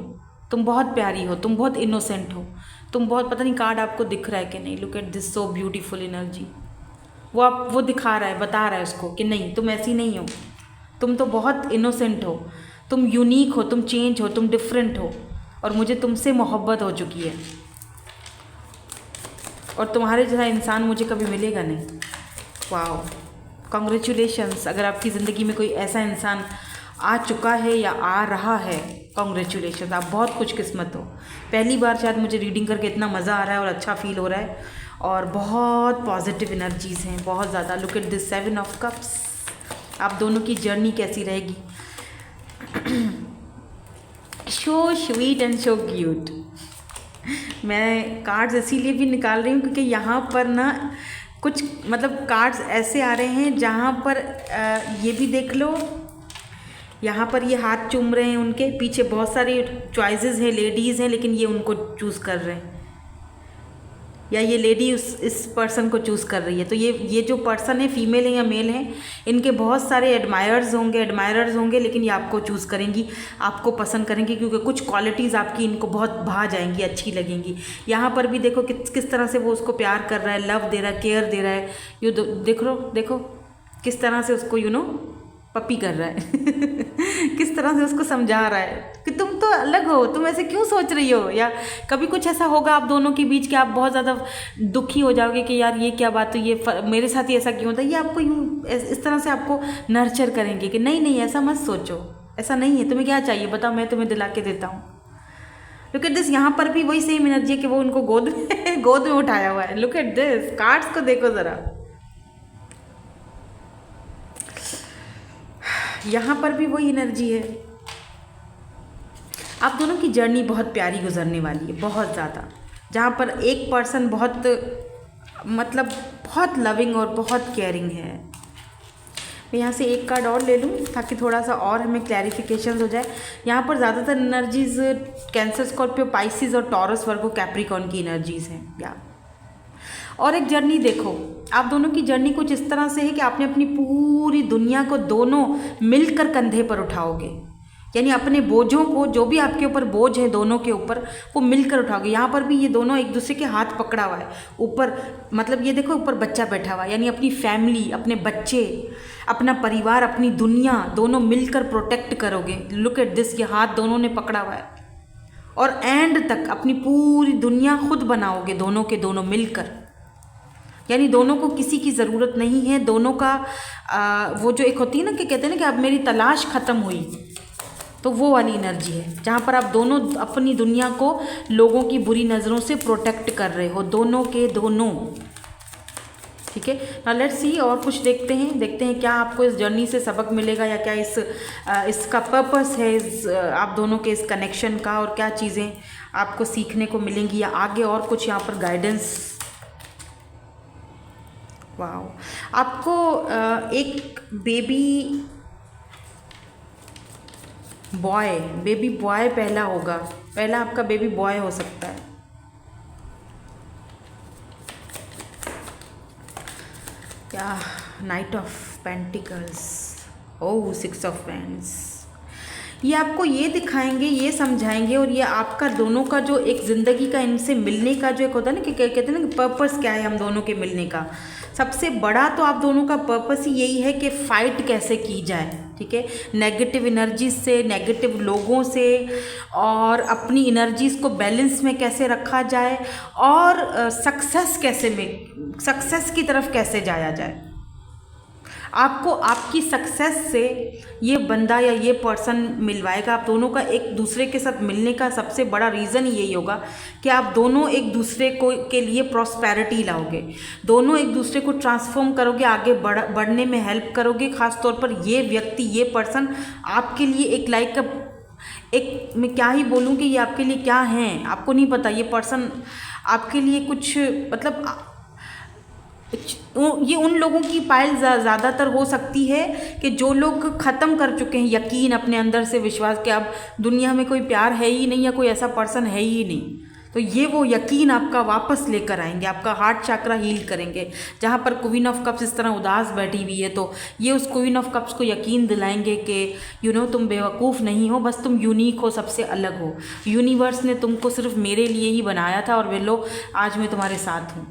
तुम बहुत प्यारी हो, तुम बहुत इनोसेंट हो, तुम बहुत, पता नहीं कार्ड आपको दिख रहा है कि नहीं, look at this so beautiful energy. वो दिखा रहा है, बता रहा है उसको कि नहीं, तुम ऐसी नहीं हो, तुम तो बहुत इनोसेंट हो, तुम यूनिक हो, तुम चेंज हो, तुम डिफरेंट हो, और मुझे तुमसे मोहब्बत हो चुकी है, और तुम्हारे जैसा इंसान मुझे कभी मिलेगा नहीं। वाह, कॉन्ग्रेचुलेशंस। अगर आपकी ज़िंदगी में कोई ऐसा इंसान आ चुका है या आ रहा है, कॉन्ग्रेचुलेशन, आप बहुत खुशकिस्मत हो। पहली बार शायद मुझे रीडिंग करके इतना मज़ा आ रहा है और अच्छा फील हो रहा है, और बहुत पॉजिटिव एनर्जीज़ हैं, बहुत ज़्यादा। Look at this 7 of cups. आप दोनों की जर्नी कैसी रहेगी, so sweet and so cute. मैं कार्ड्स इसीलिए भी निकाल रही हूँ क्योंकि यहाँ पर ना कुछ मतलब कार्ड्स ऐसे आ रहे हैं जहाँ पर ये भी देख लो, यहाँ पर ये हाथ चूम रहे हैं, उनके पीछे बहुत सारी चॉइसेस हैं, लेडीज़ हैं, लेकिन ये उनको चूज़ कर रहे हैं। या ये लेडी इस पर्सन को चूज़ कर रही है, तो ये जो पर्सन है फीमेल है या मेल है, इनके बहुत सारे एडमायर्स होंगे, लेकिन ये आपको चूज़ करेंगी, आपको पसंद करेंगी, क्योंकि कुछ क्वालिटीज़ आपकी इनको बहुत भा जाएंगी, अच्छी लगेंगी। यहाँ पर भी देखो किस तरह से वो उसको प्यार कर रहा है, लव दे रहा है, केयर दे रहा है। देखो किस तरह से उसको पपी कर रहा है किस तरह से उसको समझा रहा है कि तुम तो अलग हो, तुम ऐसे क्यों सोच रही हो। या कभी कुछ ऐसा होगा आप दोनों के बीच कि आप बहुत ज़्यादा दुखी हो जाओगे कि यार ये क्या बात है, मेरे साथ ही ऐसा क्यों होता है। ये आपको यूँ इस तरह से आपको नर्चर करेंगे कि नहीं ऐसा मत सोचो, ऐसा नहीं है, तुम्हें क्या चाहिए बताओ, मैं तुम्हें दिला के देता हूँ। लुक एट दिस, यहाँ पर भी वही सेम एनर्जी है कि वो उनको गोद में उठाया हुआ है। लुक एट दिस, कार्ड्स को देखो ज़रा, यहाँ पर भी वही एनर्जी है। आप दोनों की जर्नी बहुत प्यारी गुजरने वाली है, बहुत ज़्यादा, जहाँ पर एक पर्सन बहुत लविंग और बहुत केयरिंग है। मैं यहाँ से एक कार्ड और ले लूँ ताकि थोड़ा सा और हमें क्लैरिफिकेशन हो जाए। यहाँ पर ज़्यादातर एनर्जीज़ कैंसर, स्कॉर्पियो, पाइसिस और टॉरस, वर्गो, कैप्रिकॉर्न की एनर्जीज़ हैं। या और एक जर्नी देखो, आप दोनों की जर्नी कुछ इस तरह से है कि आपने अपनी पूरी दुनिया को दोनों मिलकर कंधे पर उठाओगे, यानी अपने बोझों को, जो भी आपके ऊपर बोझ है दोनों के ऊपर, वो मिलकर उठाओगे। यहाँ पर भी ये दोनों एक दूसरे के हाथ पकड़ा हुआ है, ऊपर ये देखो ऊपर बच्चा बैठा हुआ है, यानी अपनी फैमिली, अपने बच्चे, अपना परिवार, अपनी दुनिया दोनों मिलकर प्रोटेक्ट करोगे। लुक एट दिस, ये हाथ दोनों ने पकड़ा हुआ है और एंड तक अपनी पूरी दुनिया खुद बनाओगे दोनों के दोनों मिलकर, यानी दोनों को किसी की ज़रूरत नहीं है। दोनों का वो जो एक होती है ना कि कहते हैं ना कि अब मेरी तलाश ख़त्म हुई, तो वो वाली एनर्जी है जहाँ पर आप दोनों अपनी दुनिया को लोगों की बुरी नज़रों से प्रोटेक्ट कर रहे हो, दोनों के दोनों। ठीक है, नाउ लेट्स सी, और कुछ देखते हैं क्या आपको इस जर्नी से सबक मिलेगा, या क्या इसका पर्पस है आप दोनों के इस कनेक्शन का, और क्या चीज़ें आपको सीखने को मिलेंगी, या आगे और कुछ यहाँ पर गाइडेंस। वाओ, आपको एक बेबी बॉय पहला होगा, पहला आपका बेबी बॉय हो सकता है। क्या, night of pentacles, oh 6 of paints. ये आपको ये दिखाएंगे, ये समझाएंगे, और ये आपका दोनों का जो एक ज़िंदगी का इनसे मिलने का जो एक होता है ना कि कहते हैं ना कि पर्पस क्या है हम दोनों के मिलने का। सबसे बड़ा तो आप दोनों का पर्पस ही यही है कि फ़ाइट कैसे की जाए, ठीक है, नेगेटिव एनर्जीज से, नेगेटिव लोगों से, और अपनी एनर्जीज़ को बैलेंस में कैसे रखा जाए, और सक्सेस की तरफ कैसे जाया जाए। आपको आपकी सक्सेस से ये बंदा या ये पर्सन मिलवाएगा। आप दोनों का एक दूसरे के साथ मिलने का सबसे बड़ा रीज़न यही होगा कि आप दोनों एक दूसरे को के लिए प्रॉस्पेरिटी लाओगे, दोनों एक दूसरे को ट्रांसफॉर्म करोगे, आगे बढ़ने में हेल्प करोगे। ख़ास तौर पर ये व्यक्ति, ये पर्सन आपके लिए एक मैं क्या ही बोलूँ कि ये आपके लिए क्या हैं, आपको नहीं पता। ये पर्सन आपके लिए कुछ ये उन लोगों की पायल ज़्यादातर हो सकती है कि जो लोग ख़त्म कर चुके हैं यकीन अपने अंदर से, विश्वास कि अब दुनिया में कोई प्यार है ही नहीं या कोई ऐसा पर्सन है ही नहीं, तो ये वो यकीन आपका वापस लेकर आएंगे, आपका हार्ट चक्रा हील करेंगे। जहाँ पर क्वीन ऑफ कप्स इस तरह उदास बैठी हुई है, तो ये उस क्वीन ऑफ कप्स को यकीन दिलाएंगे कि तुम बेवकूफ़ नहीं हो, बस तुम यूनिक हो, सबसे अलग हो। यूनिवर्स ने तुमको सिर्फ मेरे लिए ही बनाया था और वे लो आज मैं तुम्हारे साथ हूँ।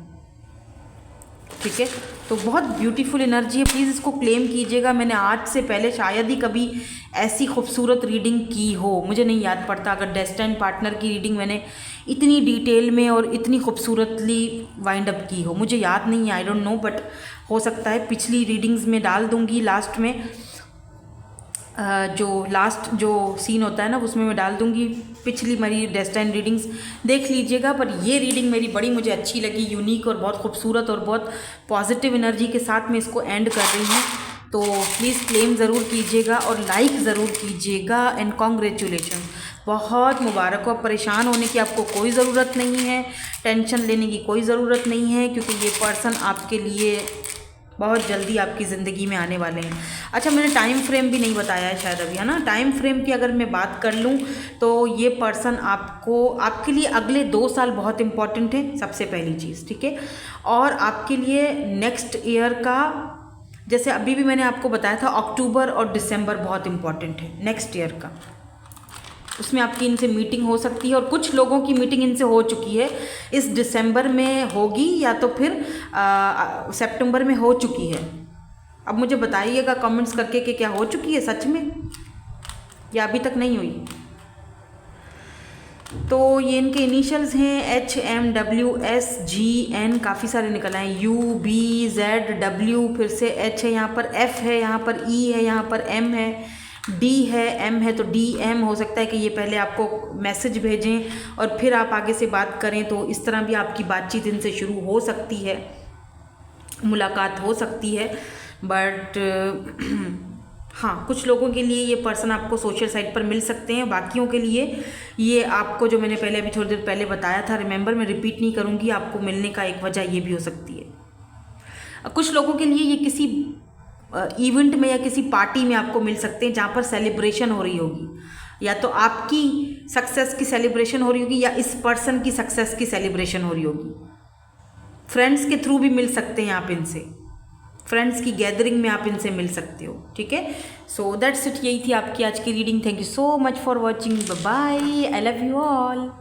ठीक है, तो बहुत ब्यूटीफुल एनर्जी है, प्लीज़ इसको क्लेम कीजिएगा। मैंने आज से पहले शायद ही कभी ऐसी खूबसूरत रीडिंग की हो, मुझे नहीं याद पड़ता। अगर डेस्टिन्ड पार्टनर की रीडिंग मैंने इतनी डिटेल में और इतनी खूबसूरतली वाइंड अप की हो, मुझे याद नहीं है, आई डोंट नो, बट हो सकता है। पिछली रीडिंग्स में डाल दूँगी लास्ट में, जो सीन होता है ना उसमें मैं डाल दूँगी पिछली मेरी डेस्टिन्ड रीडिंग्स, देख लीजिएगा। पर ये रीडिंग मेरी बड़ी मुझे अच्छी लगी, यूनिक और बहुत खूबसूरत और बहुत पॉजिटिव एनर्जी के साथ मैं इसको एंड कर रही हूँ। तो प्लीज़ क्लेम ज़रूर कीजिएगा और लाइक ज़रूर कीजिएगा। एंड कॉन्ग्रेचुलेशन, बहुत मुबारक हो। परेशान होने की आपको कोई ज़रूरत नहीं है, टेंशन लेने की कोई ज़रूरत नहीं है, क्योंकि ये पर्सन आपके लिए बहुत जल्दी आपकी ज़िंदगी में आने वाले हैं। अच्छा, मैंने टाइम फ्रेम भी नहीं बताया है शायद अभी, है ना। टाइम फ्रेम की अगर मैं बात कर लूँ तो ये पर्सन आपको, आपके लिए अगले 2 साल बहुत इंपॉर्टेंट है, सबसे पहली चीज़, ठीक है। और आपके लिए नेक्स्ट ईयर का, जैसे अभी भी मैंने आपको बताया था, अक्टूबर और दिसंबर बहुत इंपॉर्टेंट है नेक्स्ट ईयर का। उसमें आपकी इनसे मीटिंग हो सकती है, और कुछ लोगों की मीटिंग इनसे हो चुकी है, इस दिसंबर में होगी या तो फिर सितंबर में हो चुकी है। अब मुझे बताइएगा कमेंट्स करके कि क्या हो चुकी है सच में या अभी तक नहीं हुई। तो ये इनके इनिशियल्स हैं HMWSGN, काफ़ी सारे निकल आए, UBZW, फिर से H है, यहाँ पर F है, यहाँ पर E है, यहाँ पर M है, D है, M है, तो DM हो सकता है कि ये पहले आपको मैसेज भेजें और फिर आप आगे से बात करें, तो इस तरह भी आपकी बातचीत इनसे शुरू हो सकती है, मुलाकात हो सकती है। बट हाँ, कुछ लोगों के लिए ये पर्सन आपको सोशल साइट पर मिल सकते हैं, बाकियों के लिए ये आपको, जो मैंने पहले अभी थोड़ी देर पहले बताया था, रिमेंबर, मैं रिपीट नहीं करूँगी, आपको मिलने का एक वजह ये भी हो सकती है। कुछ लोगों के लिए ये किसी इवेंट में या किसी पार्टी में आपको मिल सकते हैं जहाँ पर सेलिब्रेशन हो रही होगी, या तो आपकी सक्सेस की सेलिब्रेशन हो रही होगी या इस पर्सन की सक्सेस की सेलिब्रेशन हो रही होगी। फ्रेंड्स के थ्रू भी मिल सकते हैं आप इनसे, फ्रेंड्स की गैदरिंग में आप इनसे मिल सकते हो, ठीक है। सो दैट्स इट, यही थी आपकी आज की reading. Thank you so much for watching, bye bye, I love you all.